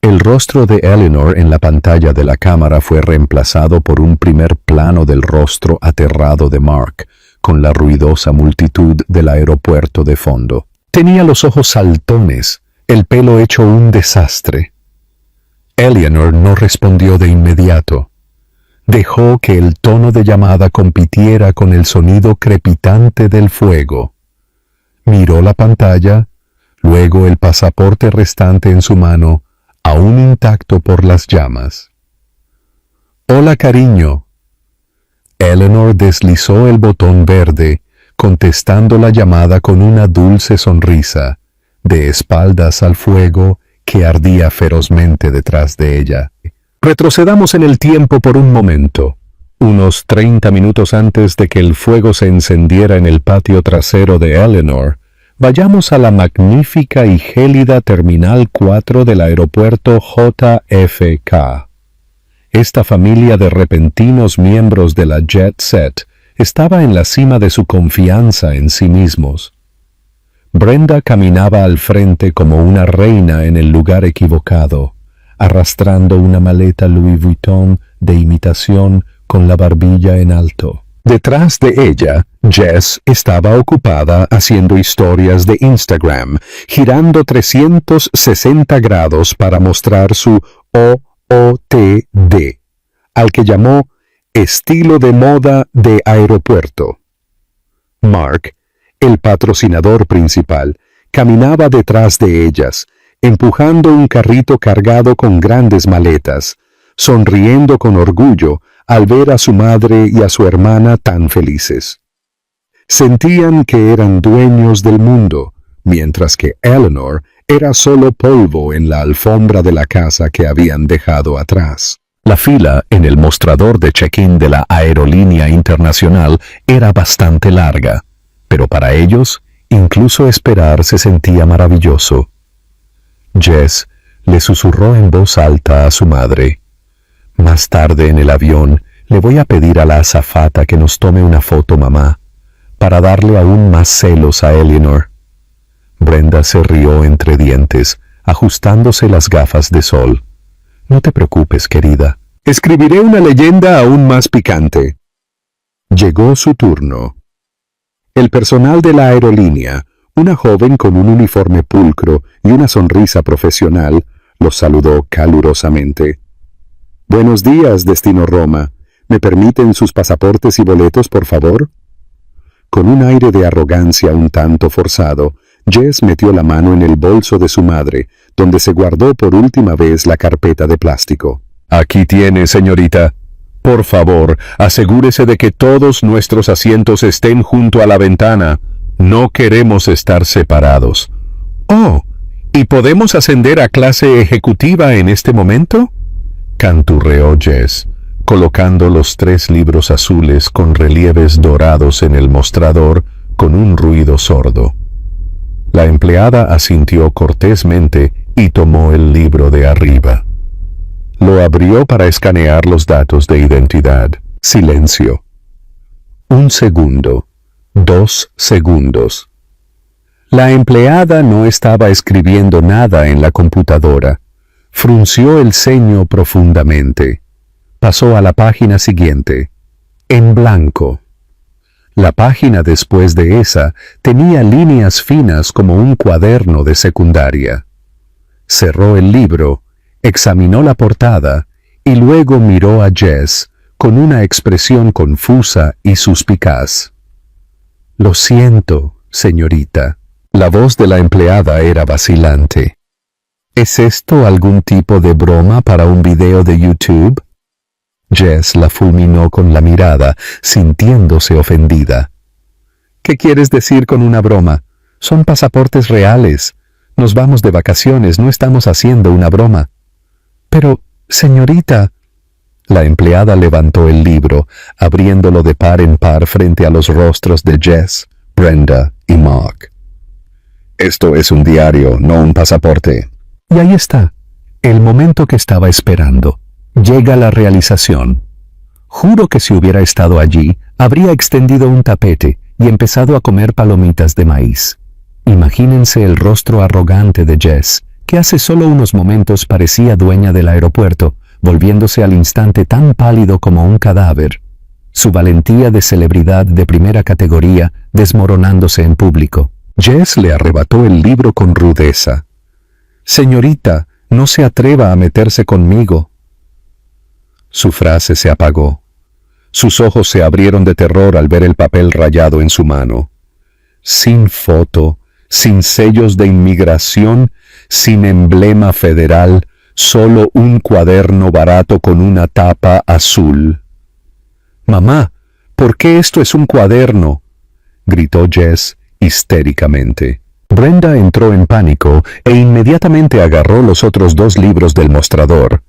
El rostro de Eleanor en la pantalla de la cámara fue reemplazado por un primer plano del rostro aterrado de Mark, con la ruidosa multitud del aeropuerto de fondo. Tenía los ojos saltones, el pelo hecho un desastre. Eleanor no respondió de inmediato. Dejó que el tono de llamada compitiera con el sonido crepitante del fuego. Miró la pantalla, luego el pasaporte restante en su mano, aún intacto por las llamas. «Hola, cariño». Eleanor deslizó el botón verde, contestando la llamada con una dulce sonrisa, de espaldas al fuego que ardía ferozmente detrás de ella. Retrocedamos en el tiempo por un momento. Unos 30 minutos antes de que el fuego se encendiera en el patio trasero de Eleanor, vayamos a la magnífica y gélida Terminal 4 del aeropuerto JFK. Esta familia de repentinos miembros de la Jet Set estaba en la cima de su confianza en sí mismos. Brenda caminaba al frente como una reina en el lugar equivocado, arrastrando una maleta Louis Vuitton de imitación con la barbilla en alto. Detrás de ella, Jess estaba ocupada haciendo historias de Instagram, girando 360 grados para mostrar su OOTD, al que llamó estilo de moda de aeropuerto. Mark, el patrocinador principal, caminaba detrás de ellas, empujando un carrito cargado con grandes maletas, sonriendo con orgullo al ver a su madre y a su hermana tan felices. Sentían que eran dueños del mundo, mientras que Eleanor era solo polvo en la alfombra de la casa que habían dejado atrás. La fila en el mostrador de check-in de la aerolínea internacional era bastante larga, pero para ellos, incluso esperar se sentía maravilloso. Jess le susurró en voz alta a su madre: «Más tarde en el avión le voy a pedir a la azafata que nos tome una foto, mamá, para darle aún más celos a Eleanor». Brenda se rió entre dientes, ajustándose las gafas de sol. «No te preocupes, querida. Escribiré una leyenda aún más picante». Llegó su turno. El personal de la aerolínea, una joven con un uniforme pulcro y una sonrisa profesional, los saludó calurosamente. «Buenos días, destino Roma. ¿Me permiten sus pasaportes y boletos, por favor?» Con un aire de arrogancia un tanto forzado, Jess metió la mano en el bolso de su madre, donde se guardó por última vez la carpeta de plástico. «Aquí tiene, señorita. Por favor, asegúrese de que todos nuestros asientos estén junto a la ventana. No queremos estar separados». «Oh, ¿y podemos ascender a clase ejecutiva en este momento?», canturreó Jess, colocando los 3 libros azules con relieves dorados en el mostrador con un ruido sordo. La empleada asintió cortésmente y tomó el libro de arriba. Lo abrió para escanear los datos de identidad. Silencio. 1 segundo. 2 segundos. La empleada no estaba escribiendo nada en la computadora. Frunció el ceño profundamente. Pasó a la página siguiente. En blanco. La página después de esa tenía líneas finas como un cuaderno de secundaria. Cerró el libro, examinó la portada y luego miró a Jess con una expresión confusa y suspicaz. «Lo siento, señorita». La voz de la empleada era vacilante. «¿Es esto algún tipo de broma para un video de YouTube?». Jess la fulminó con la mirada, sintiéndose ofendida. «¿Qué quieres decir con una broma? Son pasaportes reales. Nos vamos de vacaciones, no estamos haciendo una broma». «Pero, señorita». La empleada levantó el libro, abriéndolo de par en par frente a los rostros de Jess, Brenda y Mark. «Esto es un diario, no un pasaporte». Y ahí está, el momento que estaba esperando. Llega la realización. Juro que si hubiera estado allí, habría extendido un tapete y empezado a comer palomitas de maíz. Imagínense el rostro arrogante de Jess, que hace solo unos momentos parecía dueña del aeropuerto, volviéndose al instante tan pálido como un cadáver. Su valentía de celebridad de primera categoría desmoronándose en público. Jess le arrebató el libro con rudeza. «Señorita, no se atreva a meterse conmigo». Su frase se apagó. Sus ojos se abrieron de terror al ver el papel rayado en su mano. Sin foto, sin sellos de inmigración, sin emblema federal, solo un cuaderno barato con una tapa azul. «Mamá, ¿por qué esto es un cuaderno?», gritó Jess histéricamente. Brenda entró en pánico e inmediatamente agarró los otros 2 libros del mostrador.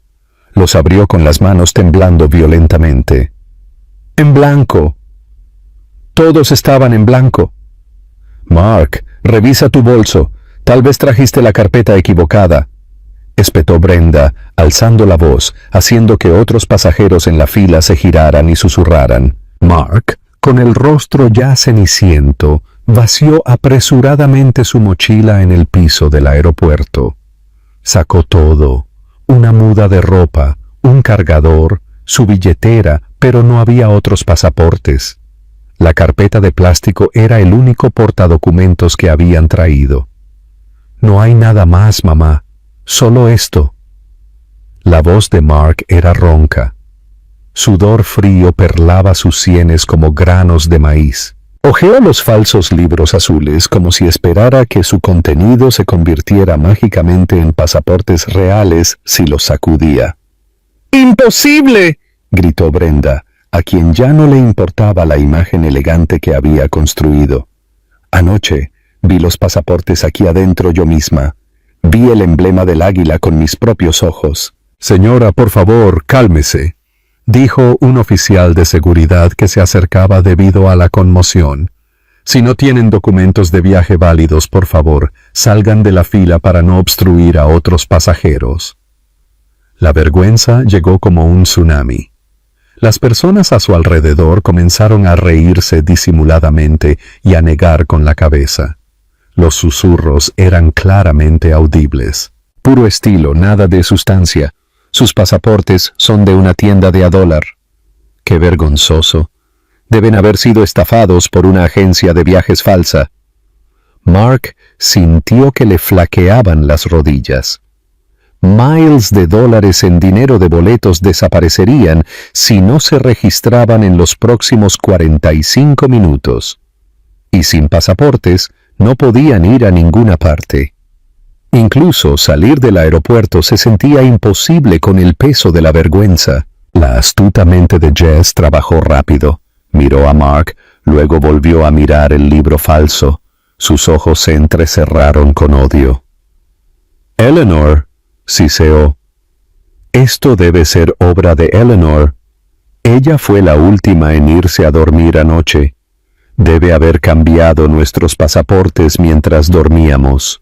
Los abrió con las manos temblando violentamente. ¡En blanco! Todos estaban en blanco. Mark, revisa tu bolso. Tal vez trajiste la carpeta equivocada, espetó Brenda, alzando la voz, haciendo que otros pasajeros en la fila se giraran y susurraran. Mark, con el rostro ya ceniciento, vació apresuradamente su mochila en el piso del aeropuerto. Sacó todo, una muda de ropa, un cargador, su billetera, pero no había otros pasaportes. La carpeta de plástico era el único portadocumentos que habían traído. No hay nada más, mamá, solo esto. La voz de Mark era ronca. Sudor frío perlaba sus sienes como granos de maíz. Hojeó los falsos libros azules como si esperara que su contenido se convirtiera mágicamente en pasaportes reales si los sacudía. ¡Imposible!, gritó Brenda, a quien ya no le importaba la imagen elegante que había construido. Anoche vi los pasaportes aquí adentro yo misma. Vi el emblema del águila con mis propios ojos. Señora, por favor, cálmese, dijo un oficial de seguridad que se acercaba debido a la conmoción. Si no tienen documentos de viaje válidos, por favor, salgan de la fila para no obstruir a otros pasajeros. La vergüenza llegó como un tsunami. Las personas a su alrededor comenzaron a reírse disimuladamente y a negar con la cabeza. Los susurros eran claramente audibles. Puro estilo, nada de sustancia. Sus pasaportes son de una tienda de $1. ¡Qué vergonzoso! Deben haber sido estafados por una agencia de viajes falsa. Mark sintió que le flaqueaban las rodillas. Miles de dólares en dinero de boletos desaparecerían si no se registraban en los próximos 45 minutos. Y sin pasaportes, no podían ir a ninguna parte. Incluso salir del aeropuerto se sentía imposible con el peso de la vergüenza. La astuta mente de Jess trabajó rápido. Miró a Mark, luego volvió a mirar el libro falso. Sus ojos se entrecerraron con odio. Eleanor, siseó. Esto debe ser obra de Eleanor. Ella fue la última en irse a dormir anoche. Debe haber cambiado nuestros pasaportes mientras dormíamos.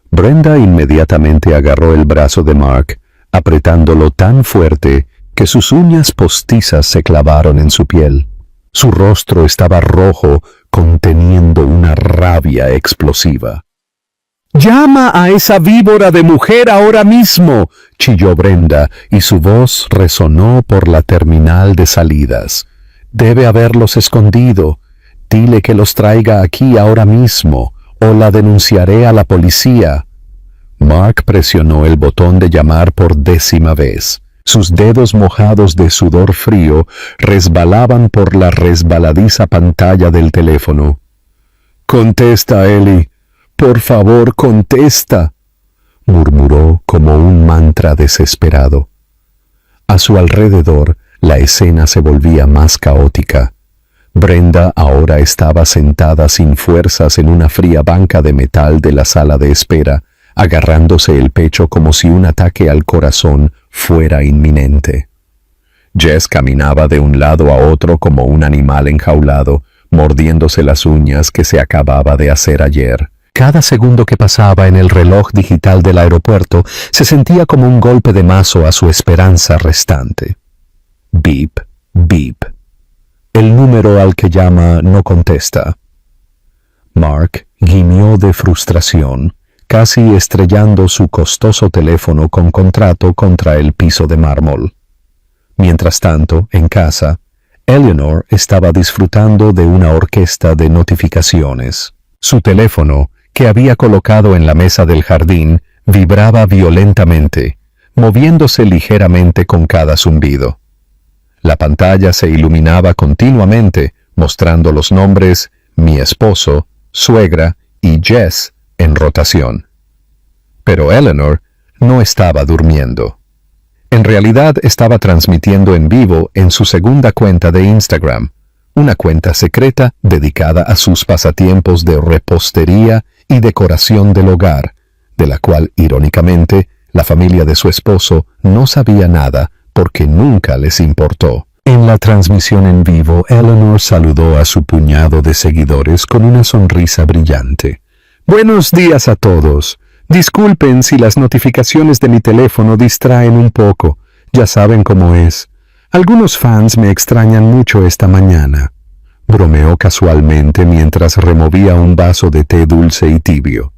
Brenda inmediatamente agarró el brazo de Mark, apretándolo tan fuerte que sus uñas postizas se clavaron en su piel. Su rostro estaba rojo, conteniendo una rabia explosiva. «¡Llama a esa víbora de mujer ahora mismo!», chilló Brenda, y su voz resonó por la terminal de salidas. «Debe haberlos escondido. Dile que los traiga aquí ahora mismo, o la denunciaré a la policía». Mark presionó el botón de llamar por 10ª vez. Sus dedos mojados de sudor frío resbalaban por la resbaladiza pantalla del teléfono. «Contesta, Ellie. Por favor, contesta», murmuró como un mantra desesperado. A su alrededor, la escena se volvía más caótica. Brenda ahora estaba sentada sin fuerzas en una fría banca de metal de la sala de espera, agarrándose el pecho como si un ataque al corazón fuera inminente. Jess caminaba de un lado a otro como un animal enjaulado, mordiéndose las uñas que se acababa de hacer ayer. Cada segundo que pasaba en el reloj digital del aeropuerto se sentía como un golpe de mazo a su esperanza restante. Beep, beep. El número al que llama no contesta. Mark gimió de frustración, casi estrellando su costoso teléfono con contrato contra el piso de mármol. Mientras tanto, en casa, Eleanor estaba disfrutando de una orquesta de notificaciones. Su teléfono, que había colocado en la mesa del jardín, vibraba violentamente, moviéndose ligeramente con cada zumbido. La pantalla se iluminaba continuamente, mostrando los nombres mi esposo, suegra y Jess en rotación. Pero Eleanor no estaba durmiendo. En realidad estaba transmitiendo en vivo en su segunda cuenta de Instagram, una cuenta secreta dedicada a sus pasatiempos de repostería y decoración del hogar, de la cual, irónicamente, la familia de su esposo no sabía nada porque nunca les importó. En la transmisión en vivo, Eleanor saludó a su puñado de seguidores con una sonrisa brillante. «Buenos días a todos. Disculpen si las notificaciones de mi teléfono distraen un poco. Ya saben cómo es. Algunos fans me extrañan mucho esta mañana», bromeó casualmente mientras removía un vaso de té dulce y tibio.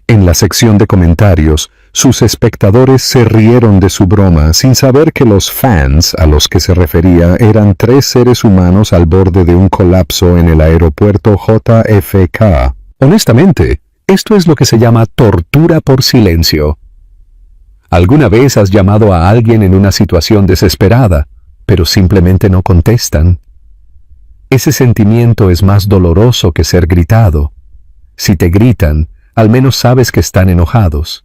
En la sección de comentarios, sus espectadores se rieron de su broma sin saber que los fans a los que se refería eran 3 seres humanos al borde de un colapso en el aeropuerto JFK. Honestamente, esto es lo que se llama tortura por silencio. ¿Alguna vez has llamado a alguien en una situación desesperada, pero simplemente no contestan? Ese sentimiento es más doloroso que ser gritado. Si te gritan, al menos sabes que están enojados,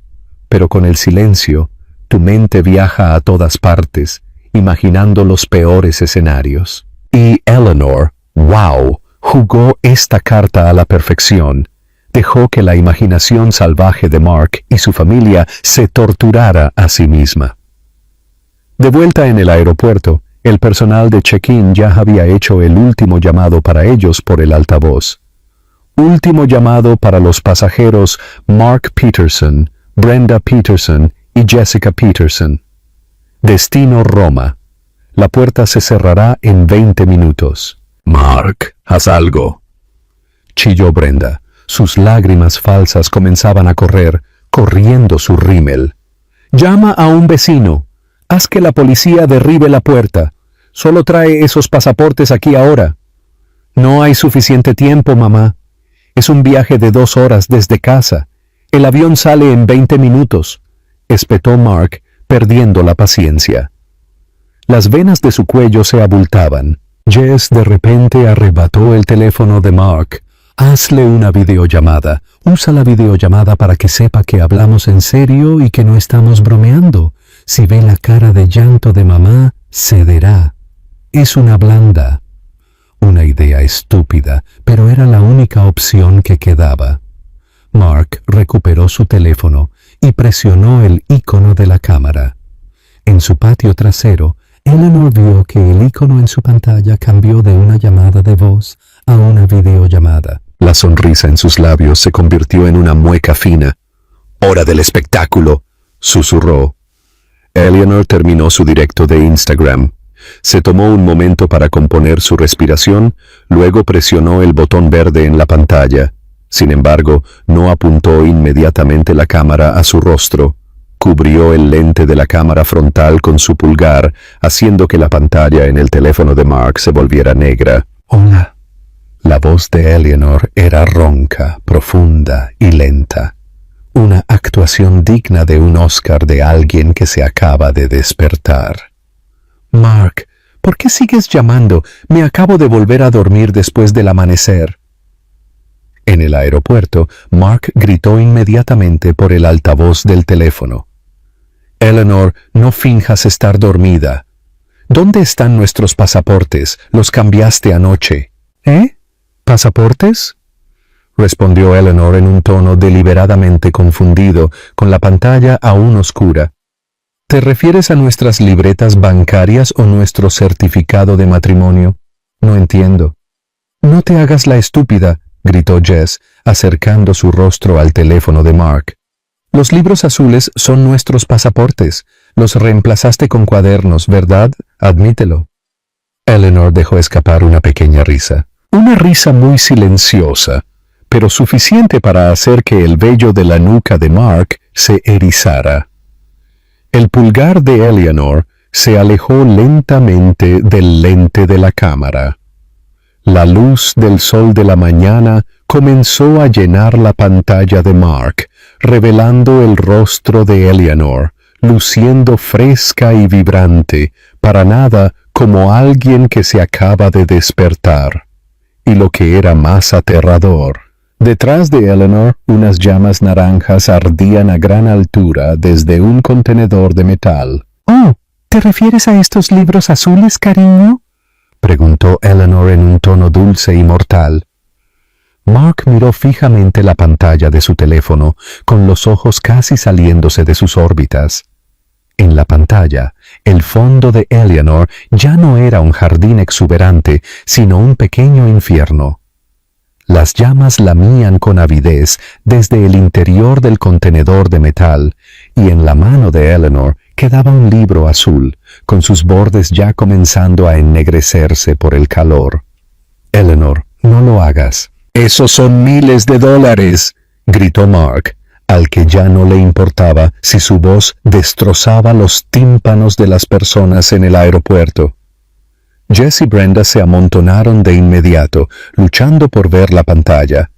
pero con el silencio, tu mente viaja a todas partes, imaginando los peores escenarios. Y Eleanor, wow, jugó esta carta a la perfección. Dejó que la imaginación salvaje de Mark y su familia se torturara a sí misma. De vuelta en el aeropuerto, el personal de check-in ya había hecho el último llamado para ellos por el altavoz. Último llamado para los pasajeros Mark Peterson, Brenda Peterson y Jessica Peterson. Destino Roma. La puerta se cerrará en 20 minutos. «Mark, haz algo», chilló Brenda. Sus lágrimas falsas comenzaban a correr, corriendo su rímel. «Llama a un vecino. Haz que la policía derribe la puerta. Solo trae esos pasaportes aquí ahora». «No hay suficiente tiempo, mamá. Es un viaje de 2 horas desde casa. El avión sale en 20 minutos», espetó Mark, perdiendo la paciencia. Las venas de su cuello se abultaban. Jess de repente arrebató el teléfono de Mark. «Hazle una videollamada. Usa la videollamada para que sepa que hablamos en serio y que no estamos bromeando. Si ve la cara de llanto de mamá, cederá. Es una blanda». Una idea estúpida, pero era la única opción que quedaba. Mark recuperó su teléfono y presionó el icono de la cámara. En su patio trasero, Eleanor vio que el icono en su pantalla cambió de una llamada de voz a una videollamada. La sonrisa en sus labios se convirtió en una mueca fina. «Hora del espectáculo», susurró. Eleanor terminó su directo de Instagram. Se tomó un momento para componer su respiración, luego presionó el botón verde en la pantalla. Sin embargo, no apuntó inmediatamente la cámara a su rostro. Cubrió el lente de la cámara frontal con su pulgar, haciendo que la pantalla en el teléfono de Mark se volviera negra. «Hola». La voz de Eleanor era ronca, profunda y lenta. Una actuación digna de un Oscar de alguien que se acaba de despertar. «Mark, ¿por qué sigues llamando? Me acabo de volver a dormir después del amanecer». En el aeropuerto, Mark gritó inmediatamente por el altavoz del teléfono. «Eleanor, no finjas estar dormida. ¿Dónde están nuestros pasaportes? Los cambiaste anoche». «¿Eh? ¿Pasaportes?», respondió Eleanor en un tono deliberadamente confundido, con la pantalla aún oscura. «¿Te refieres a nuestras libretas bancarias o nuestro certificado de matrimonio? No entiendo». «No te hagas la estúpida», gritó Jess, acercando su rostro al teléfono de Mark. «Los libros azules son nuestros pasaportes. Los reemplazaste con cuadernos, ¿verdad? Admítelo». Eleanor dejó escapar una pequeña risa. Una risa muy silenciosa, pero suficiente para hacer que el vello de la nuca de Mark se erizara. El pulgar de Eleanor se alejó lentamente del lente de la cámara. La luz del sol de la mañana comenzó a llenar la pantalla de Mark, revelando el rostro de Eleanor, luciendo fresca y vibrante, para nada como alguien que se acaba de despertar. Y lo que era más aterrador, detrás de Eleanor unas llamas naranjas ardían a gran altura desde un contenedor de metal. «Oh, ¿te refieres a estos libros azules, cariño?», preguntó Eleanor en un tono dulce y mortal. Mark miró fijamente la pantalla de su teléfono, con los ojos casi saliéndose de sus órbitas. En la pantalla, el fondo de Eleanor ya no era un jardín exuberante, sino un pequeño infierno. Las llamas lamían con avidez desde el interior del contenedor de metal, y en la mano de Eleanor quedaba un libro azul, con sus bordes ya comenzando a ennegrecerse por el calor. «Eleanor, no lo hagas». «Esos son miles de dólares», gritó Mark, al que ya no le importaba si su voz destrozaba los tímpanos de las personas en el aeropuerto. Jess y Brenda se amontonaron de inmediato, luchando por ver la pantalla.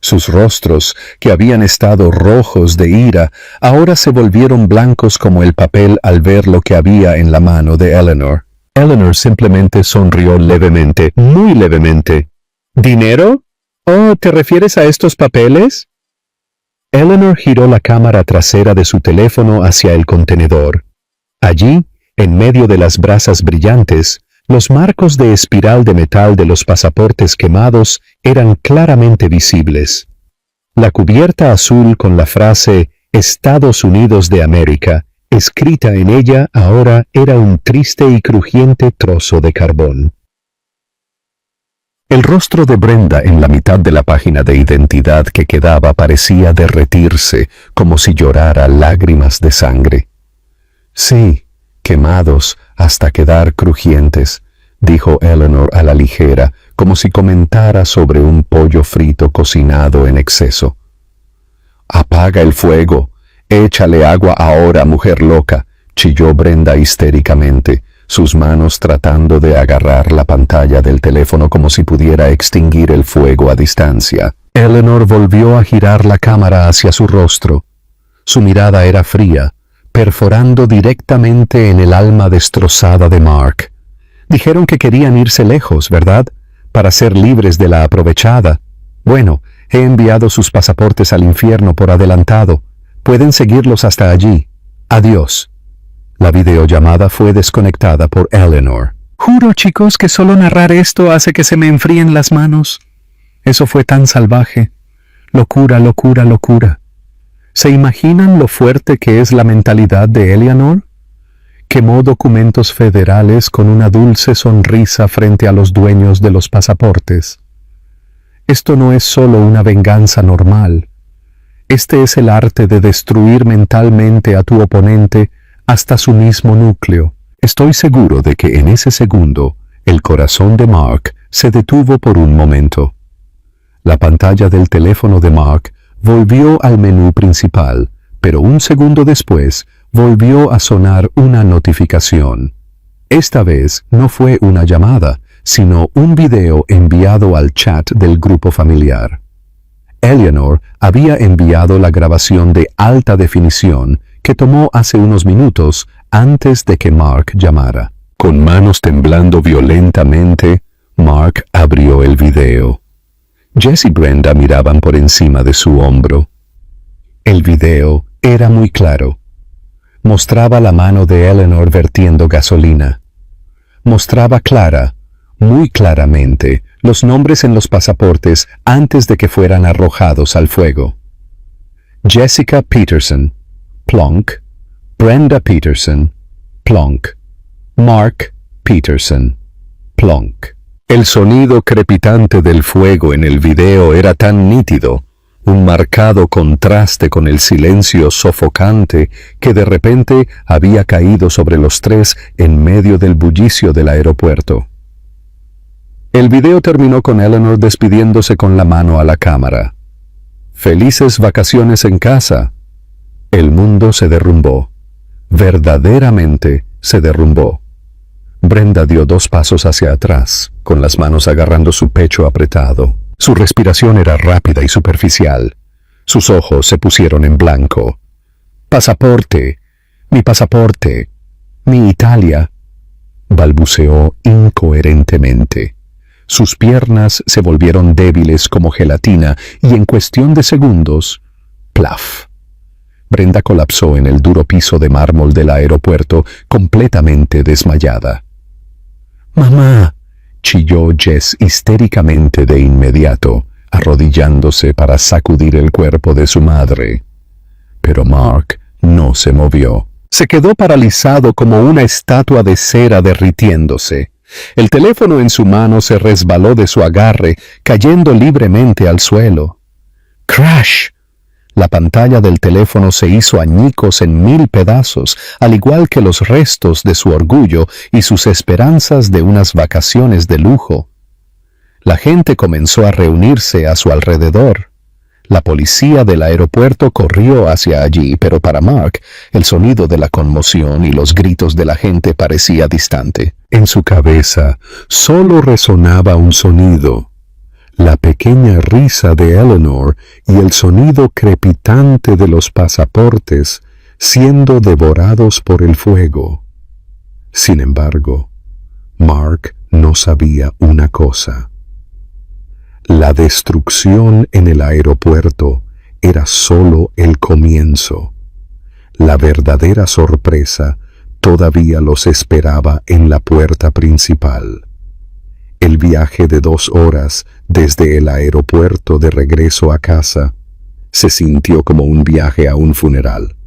Sus rostros, que habían estado rojos de ira, ahora se volvieron blancos como el papel al ver lo que había en la mano de Eleanor. Eleanor simplemente sonrió levemente, muy levemente. «¿Dinero? Oh, ¿te refieres a estos papeles?» Eleanor giró la cámara trasera de su teléfono hacia el contenedor. Allí, en medio de las brasas brillantes, los marcos de espiral de metal de los pasaportes quemados eran claramente visibles. La cubierta azul con la frase «Estados Unidos de América», escrita en ella ahora era un triste y crujiente trozo de carbón. El rostro de Brenda en la mitad de la página de identidad que quedaba parecía derretirse, como si llorara lágrimas de sangre. «Sí, quemados hasta quedar crujientes», dijo Eleanor a la ligera, como si comentara sobre un pollo frito cocinado en exceso. «Apaga el fuego, échale agua ahora, mujer loca», chilló Brenda histéricamente, sus manos tratando de agarrar la pantalla del teléfono como si pudiera extinguir el fuego a distancia. Eleanor volvió a girar la cámara hacia su rostro. Su mirada era fría, perforando directamente en el alma destrozada de Mark. Dijeron que querían irse lejos, ¿verdad? Para ser libres de la aprovechada. Bueno, he enviado sus pasaportes al infierno por adelantado. Pueden seguirlos hasta allí. Adiós. La videollamada fue desconectada por Eleanor. «Juro, chicos, que solo narrar esto hace que se me enfríen las manos. Eso fue tan salvaje. Locura, locura, locura. ¿Se imaginan lo fuerte que es la mentalidad de Eleanor? Quemó documentos federales con una dulce sonrisa frente a los dueños de los pasaportes. Esto no es solo una venganza normal. Este es el arte de destruir mentalmente a tu oponente hasta su mismo núcleo. Estoy seguro de que en ese segundo el corazón de Mark se detuvo por un momento. La pantalla del teléfono de Mark volvió al menú principal, pero un segundo después volvió a sonar una notificación. Esta vez no fue una llamada, sino un video enviado al chat del grupo familiar. Eleanor había enviado la grabación de alta definición que tomó hace unos minutos antes de que Mark llamara. Con manos temblando violentamente, Mark abrió el video. Jess y Brenda miraban por encima de su hombro. El video era muy claro. Mostraba la mano de Eleanor vertiendo gasolina. Mostraba muy claramente, los nombres en los pasaportes antes de que fueran arrojados al fuego. Jessica Peterson, plonk. Brenda Peterson, plonk. Mark Peterson, plonk. El sonido crepitante del fuego en el video era tan nítido, un marcado contraste con el silencio sofocante que de repente había caído sobre los tres en medio del bullicio del aeropuerto. El video terminó con Eleanor despidiéndose con la mano a la cámara. «Felices vacaciones en casa». El mundo se derrumbó. Verdaderamente se derrumbó. Brenda dio 2 pasos hacia atrás, con las manos agarrando su pecho apretado. Su respiración era rápida y superficial. Sus ojos se pusieron en blanco. «Pasaporte, mi Italia», balbuceó incoherentemente. Sus piernas se volvieron débiles como gelatina y en cuestión de segundos, ¡plaf! Brenda colapsó en el duro piso de mármol del aeropuerto, completamente desmayada. «Mamá, chilló Jess histéricamente de inmediato, arrodillándose para sacudir el cuerpo de su madre. Pero Mark no se movió. Se quedó paralizado como una estatua de cera derritiéndose. El teléfono en su mano se resbaló de su agarre, cayendo libremente al suelo. ¡Crash! La pantalla del teléfono se hizo añicos en 1000 pedazos, al igual que los restos de su orgullo y sus esperanzas de unas vacaciones de lujo. La gente comenzó a reunirse a su alrededor. La policía del aeropuerto corrió hacia allí, pero para Mark, el sonido de la conmoción y los gritos de la gente parecía distante. En su cabeza solo resonaba un sonido: la pequeña risa de Eleanor y el sonido crepitante de los pasaportes siendo devorados por el fuego. Sin embargo, Mark no sabía una cosa. La destrucción en el aeropuerto era solo el comienzo. La verdadera sorpresa todavía los esperaba en la puerta principal. El viaje de 2 horas desde el aeropuerto de regreso a casa se sintió como un viaje a un funeral.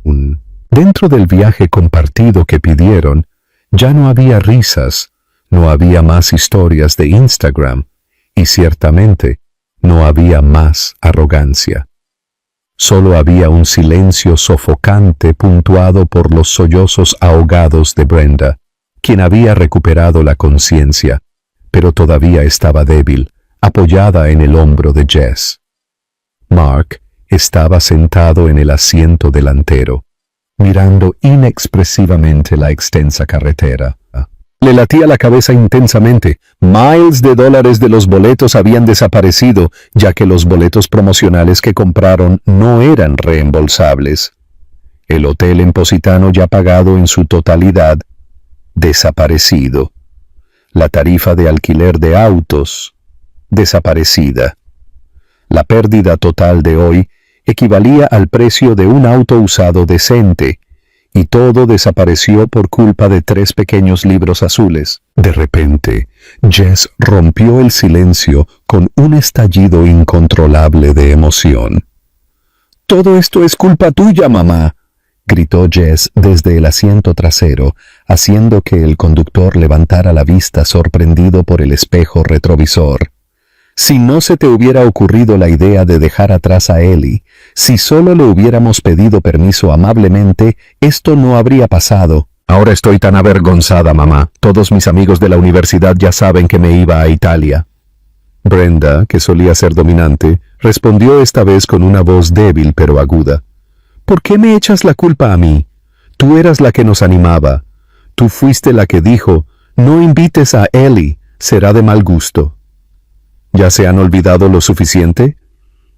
Dentro del viaje compartido que pidieron, ya no había risas, no había más historias de Instagram y ciertamente no había más arrogancia. Solo había un silencio sofocante puntuado por los sollozos ahogados de Brenda, quien había recuperado la conciencia, pero todavía estaba débil, apoyada en el hombro de Jess. Mark estaba sentado en el asiento delantero, mirando inexpresivamente la extensa carretera. Le latía la cabeza intensamente. Miles de dólares de los boletos habían desaparecido, ya que los boletos promocionales que compraron no eran reembolsables. El hotel en Positano ya pagado en su totalidad, desaparecido. La tarifa de alquiler de autos, desaparecida. La pérdida total de hoy equivalía al precio de un auto usado decente, y todo desapareció por culpa de 3 pequeños libros azules. De repente, Jess rompió el silencio con un estallido incontrolable de emoción. «Todo esto es culpa tuya, mamá», gritó Jess desde el asiento trasero, haciendo que el conductor levantara la vista sorprendido por el espejo retrovisor. Si no se te hubiera ocurrido la idea de dejar atrás a Ellie, si solo le hubiéramos pedido permiso amablemente, esto no habría pasado. Ahora estoy tan avergonzada, mamá. Todos mis amigos de la universidad ya saben que me iba a Italia. Brenda, que solía ser dominante, respondió esta vez con una voz débil pero aguda. ¿Por qué me echas la culpa a mí? Tú eras la que nos animaba. Tú fuiste la que dijo, no invites a Ellie, será de mal gusto. ¿Ya se han olvidado lo suficiente?,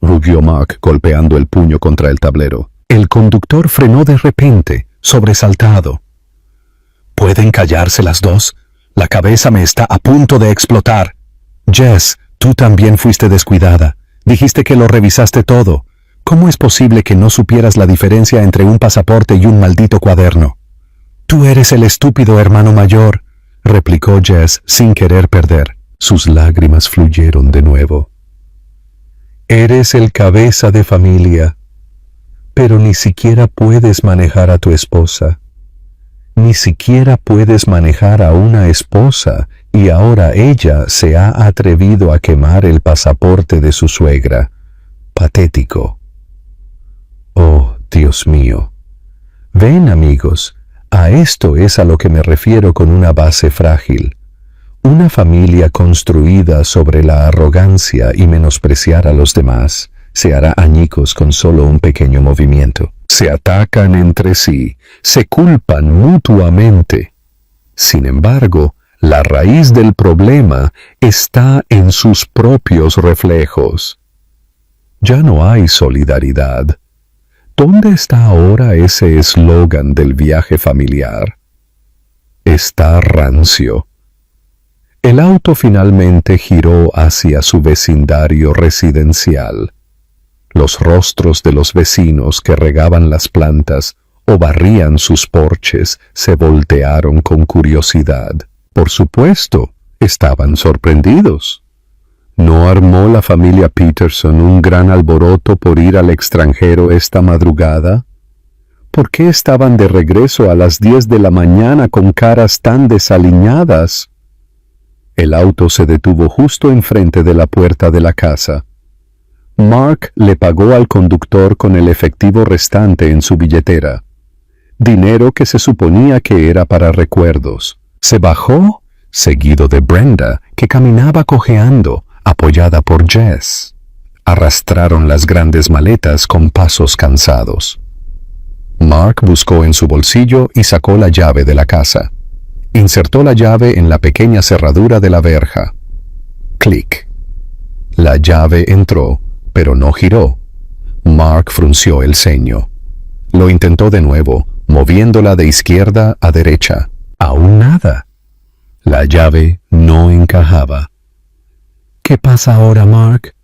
rugió Mark golpeando el puño contra el tablero. El conductor frenó de repente, sobresaltado. ¿Pueden callarse las dos? La cabeza me está a punto de explotar. Jess, tú también fuiste descuidada. Dijiste que lo revisaste todo. ¿Cómo es posible que no supieras la diferencia entre un pasaporte y un maldito cuaderno? Tú eres el estúpido hermano mayor, replicó Jess sin querer perder. Sus lágrimas fluyeron de nuevo. Eres el cabeza de familia, pero ni siquiera puedes manejar a tu esposa. Ni siquiera puedes manejar a una esposa, y ahora ella se ha atrevido a quemar el pasaporte de su suegra. Patético. Oh, Dios mío. Ven, amigos, a esto es a lo que me refiero con una base frágil. Una familia construida sobre la arrogancia y menospreciar a los demás se hará añicos con solo un pequeño movimiento. Se atacan entre sí, se culpan mutuamente. Sin embargo, la raíz del problema está en sus propios reflejos. Ya no hay solidaridad. ¿Dónde está ahora ese eslogan del viaje familiar? Está rancio. El auto finalmente giró hacia su vecindario residencial. Los rostros de los vecinos que regaban las plantas o barrían sus porches se voltearon con curiosidad. Por supuesto, estaban sorprendidos. ¿No armó la familia Peterson un gran alboroto por ir al extranjero esta madrugada? ¿Por qué estaban de regreso a las 10 de la mañana con caras tan desaliñadas? El auto se detuvo justo enfrente de la puerta de la casa. Mark le pagó al conductor con el efectivo restante en su billetera, dinero que se suponía que era para recuerdos. Se bajó, seguido de Brenda, que caminaba cojeando, apoyada por Jess. Arrastraron las grandes maletas con pasos cansados. Mark buscó en su bolsillo y sacó la llave de la casa. Insertó la llave en la pequeña cerradura de la verja. Clic. La llave entró, pero no giró. Mark frunció el ceño. Lo intentó de nuevo, moviéndola de izquierda a derecha. Aún nada. La llave no encajaba. ¿Qué pasa ahora, Mark?,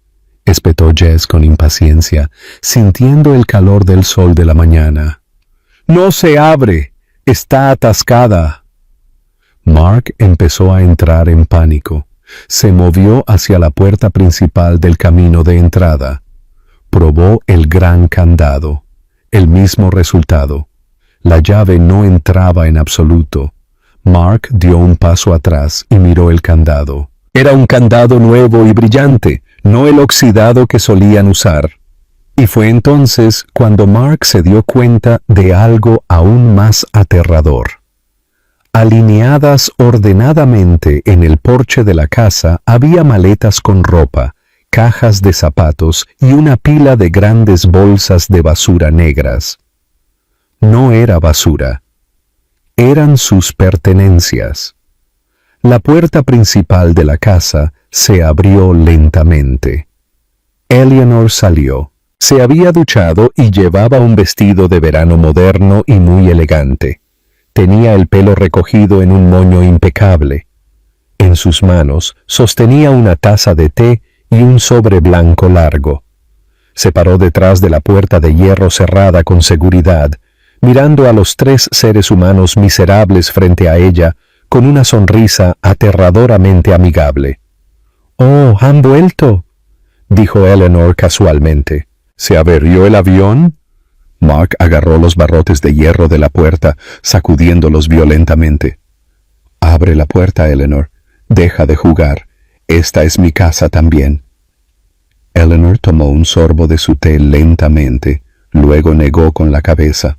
espetó Jess con impaciencia, sintiendo el calor del sol de la mañana. ¡No se abre! ¡Está atascada! Mark empezó a entrar en pánico. Se movió hacia la puerta principal del camino de entrada. Probó el gran candado. El mismo resultado. La llave no entraba en absoluto. Mark dio un paso atrás y miró el candado. Era un candado nuevo y brillante, no el oxidado que solían usar. Y fue entonces cuando Mark se dio cuenta de algo aún más aterrador. Alineadas ordenadamente en el porche de la casa había maletas con ropa, cajas de zapatos y una pila de grandes bolsas de basura negras. No era basura. Eran sus pertenencias. La puerta principal de la casa se abrió lentamente. Eleanor salió. Se había duchado y llevaba un vestido de verano moderno y muy elegante. Tenía el pelo recogido en un moño impecable. En sus manos sostenía una taza de té y un sobre blanco largo. Se paró detrás de la puerta de hierro cerrada con seguridad, mirando a los 3 seres humanos miserables frente a ella, con una sonrisa aterradoramente amigable. «Oh, ¿han vuelto?», dijo Eleanor casualmente. «¿Se averió el avión?». Mark agarró los barrotes de hierro de la puerta, sacudiéndolos violentamente. «Abre la puerta, Eleanor. Deja de jugar. Esta es mi casa también». Eleanor tomó un sorbo de su té lentamente, luego negó con la cabeza.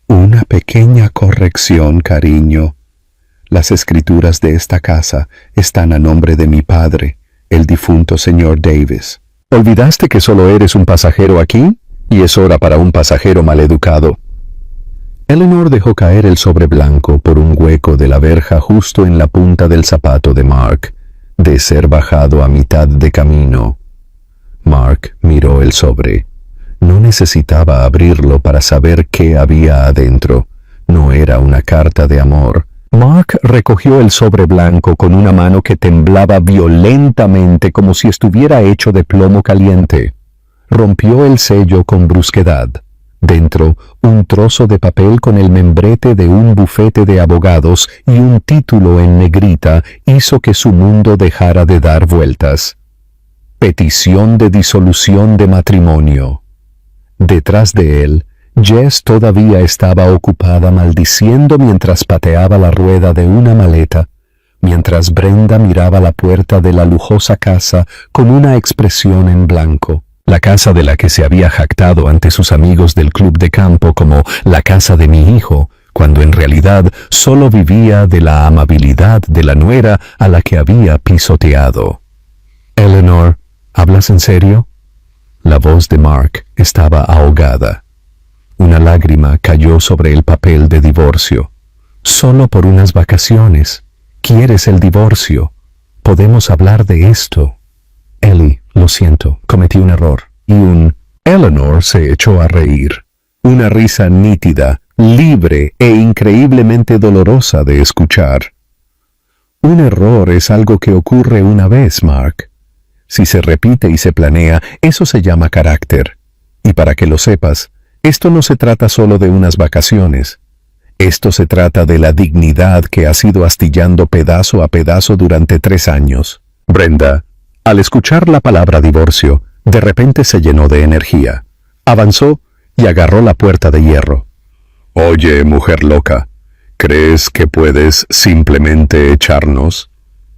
«Una pequeña corrección, cariño. Las escrituras de esta casa están a nombre de mi padre, el difunto señor Davis. ¿Olvidaste que solo eres un pasajero aquí? Y es hora para un pasajero maleducado». Eleanor dejó caer el sobre blanco por un hueco de la verja justo en la punta del zapato de Mark, de ser bajado a mitad de camino. Mark miró el sobre. No necesitaba abrirlo para saber qué había adentro. No era una carta de amor. Mark recogió el sobre blanco con una mano que temblaba violentamente como si estuviera hecho de plomo caliente. Rompió el sello con brusquedad. Dentro, un trozo de papel con el membrete de un bufete de abogados y un título en negrita hizo que su mundo dejara de dar vueltas. Petición de disolución de matrimonio. Detrás de él, Jess todavía estaba ocupada maldiciendo mientras pateaba la rueda de una maleta, mientras Brenda miraba la puerta de la lujosa casa con una expresión en blanco. La casa de la que se había jactado ante sus amigos del club de campo como la casa de mi hijo, cuando en realidad solo vivía de la amabilidad de la nuera a la que había pisoteado. «Eleanor, ¿hablas en serio?». La voz de Mark estaba ahogada. Una lágrima cayó sobre el papel de divorcio. «Solo por unas vacaciones. ¿Quieres el divorcio? Podemos hablar de esto». «Ellie, lo siento, cometí un error». Eleanor se echó a reír. Una risa nítida, libre e increíblemente dolorosa de escuchar. «Un error es algo que ocurre una vez, Mark. Si se repite y se planea, eso se llama carácter. Y para que lo sepas, esto no se trata solo de unas vacaciones. Esto se trata de la dignidad que ha sido astillando pedazo a pedazo durante 3 años. Brenda, al escuchar la palabra divorcio, de repente se llenó de energía. Avanzó y agarró la puerta de hierro. Oye, mujer loca, ¿crees que puedes simplemente echarnos?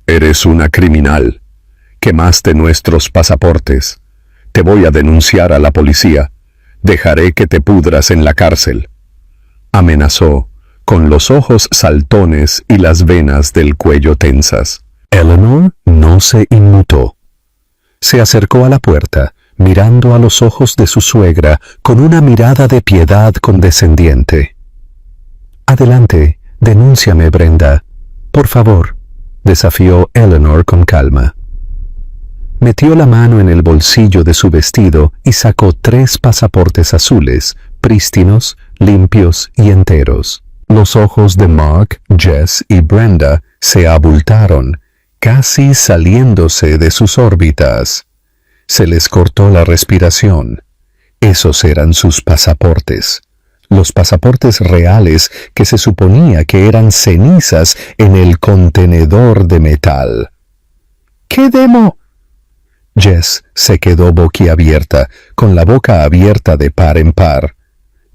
Eres una criminal. Quemaste nuestros pasaportes. Te voy a denunciar a la policía. Dejaré que te pudras en la cárcel. Amenazó, con los ojos saltones y las venas del cuello tensas. Eleanor no se inmutó. Se acercó a la puerta, mirando a los ojos de su suegra con una mirada de piedad condescendiente. Adelante, denúnciame, Brenda. Por favor, desafió Eleanor con calma. Metió la mano en el bolsillo de su vestido y sacó 3 pasaportes azules, prístinos, limpios y enteros. Los ojos de Mark, Jess y Brenda se abultaron, casi saliéndose de sus órbitas. Se les cortó la respiración. Esos eran sus pasaportes. Los pasaportes reales que se suponía que eran cenizas en el contenedor de metal. ¿Qué demo? Jess se quedó boquiabierta, con la boca abierta de par en par.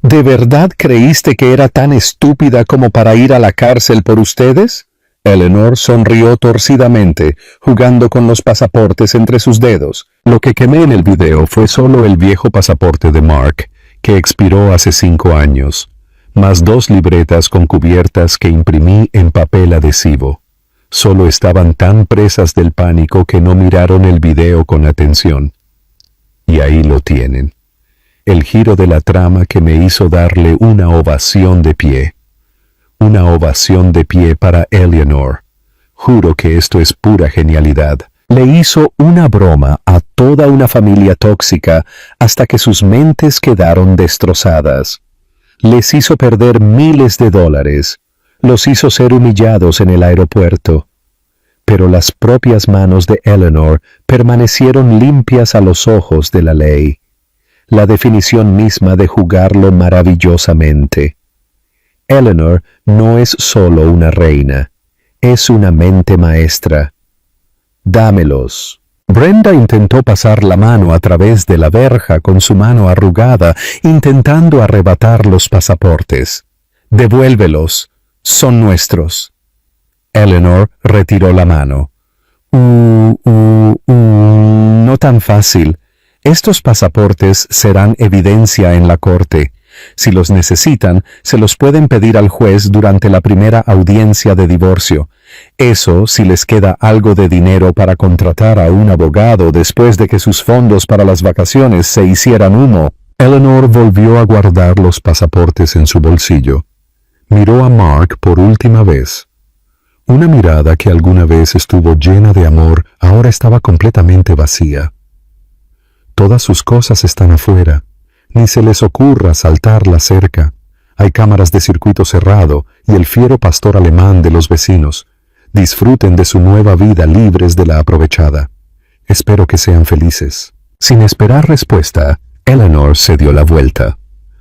¿De verdad creíste que era tan estúpida como para ir a la cárcel por ustedes? Eleanor sonrió torcidamente, jugando con los pasaportes entre sus dedos. Lo que quemé en el video fue solo el viejo pasaporte de Mark, que expiró hace 5 años, más 2 libretas con cubiertas que imprimí en papel adhesivo. Solo estaban tan presas del pánico que no miraron el video con atención. Y ahí lo tienen. El giro de la trama que me hizo darle una ovación de pie. Una ovación de pie para Eleanor. Juro que esto es pura genialidad. Le hizo una broma a toda una familia tóxica hasta que sus mentes quedaron destrozadas. Les hizo perder miles de dólares. Los hizo ser humillados en el aeropuerto. Pero las propias manos de Eleanor permanecieron limpias a los ojos de la ley. La definición misma de jugarlo maravillosamente. Eleanor no es solo una reina, es una mente maestra. Dámelos. Brenda intentó pasar la mano a través de la verja con su mano arrugada, intentando arrebatar los pasaportes. Devuélvelos. Son nuestros. Eleanor retiró la mano. No tan fácil. Estos pasaportes serán evidencia en la corte. Si los necesitan, se los pueden pedir al juez durante la primera audiencia de divorcio. Eso si les queda algo de dinero para contratar a un abogado después de que sus fondos para las vacaciones se hicieran humo. Eleanor volvió a guardar los pasaportes en su bolsillo. Miró a Mark por última vez. Una mirada que alguna vez estuvo llena de amor ahora estaba completamente vacía. Todas sus cosas están afuera. Ni se les ocurra saltar la cerca. Hay cámaras de circuito cerrado y el fiero pastor alemán de los vecinos. Disfruten de su nueva vida libres de la aprovechada. Espero que sean felices. Sin esperar respuesta, Eleanor se dio la vuelta.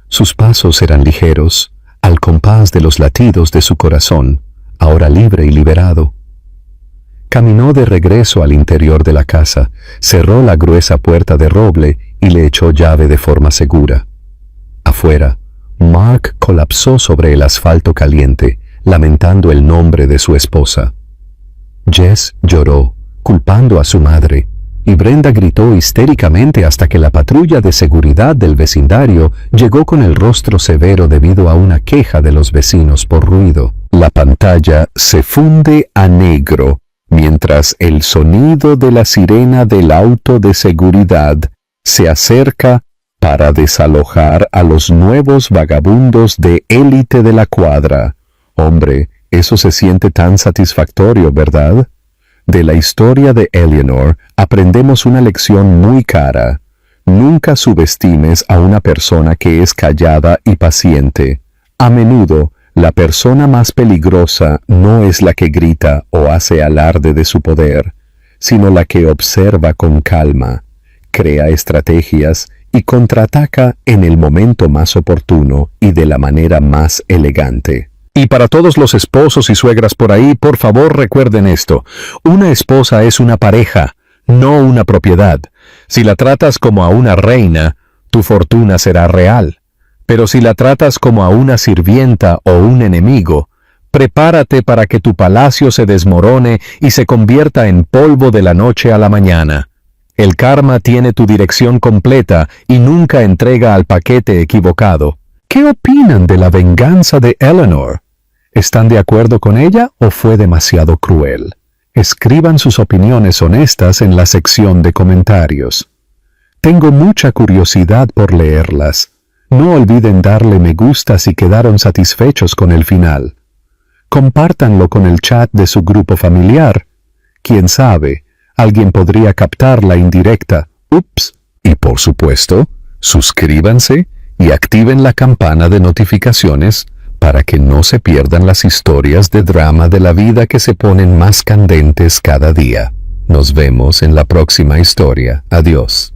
Sus pasos eran ligeros, al compás de los latidos de su corazón, ahora libre y liberado. Caminó de regreso al interior de la casa, cerró la gruesa puerta de roble y le echó llave de forma segura. Afuera, Mark colapsó sobre el asfalto caliente, lamentando el nombre de su esposa. Jess lloró, culpando a su madre, y Brenda gritó histéricamente hasta que la patrulla de seguridad del vecindario llegó con el rostro severo debido a una queja de los vecinos por ruido. La pantalla se funde a negro, mientras el sonido de la sirena del auto de seguridad se acerca para desalojar a los nuevos vagabundos de élite de la cuadra. Hombre, eso se siente tan satisfactorio, ¿verdad? De la historia de Eleanor aprendemos una lección muy cara. Nunca subestimes a una persona que es callada y paciente. A menudo, la persona más peligrosa no es la que grita o hace alarde de su poder, sino la que observa con calma, crea estrategias y contraataca en el momento más oportuno y de la manera más elegante. Y para todos los esposos y suegras por ahí, por favor recuerden esto. Una esposa es una pareja, no una propiedad. Si la tratas como a una reina, tu fortuna será real. Pero si la tratas como a una sirvienta o un enemigo, prepárate para que tu palacio se desmorone y se convierta en polvo de la noche a la mañana. El karma tiene tu dirección completa y nunca entrega al paquete equivocado. ¿Qué opinan de la venganza de Eleanor? ¿Están de acuerdo con ella o fue demasiado cruel? Escriban sus opiniones honestas en la sección de comentarios. Tengo mucha curiosidad por leerlas. No olviden darle me gusta si quedaron satisfechos con el final. Compártanlo con el chat de su grupo familiar. Quién sabe, alguien podría captar la indirecta. Ups. Y por supuesto, suscríbanse y activen la campana de notificaciones para que no se pierdan las historias de drama de la vida que se ponen más candentes cada día. Nos vemos en la próxima historia. Adiós.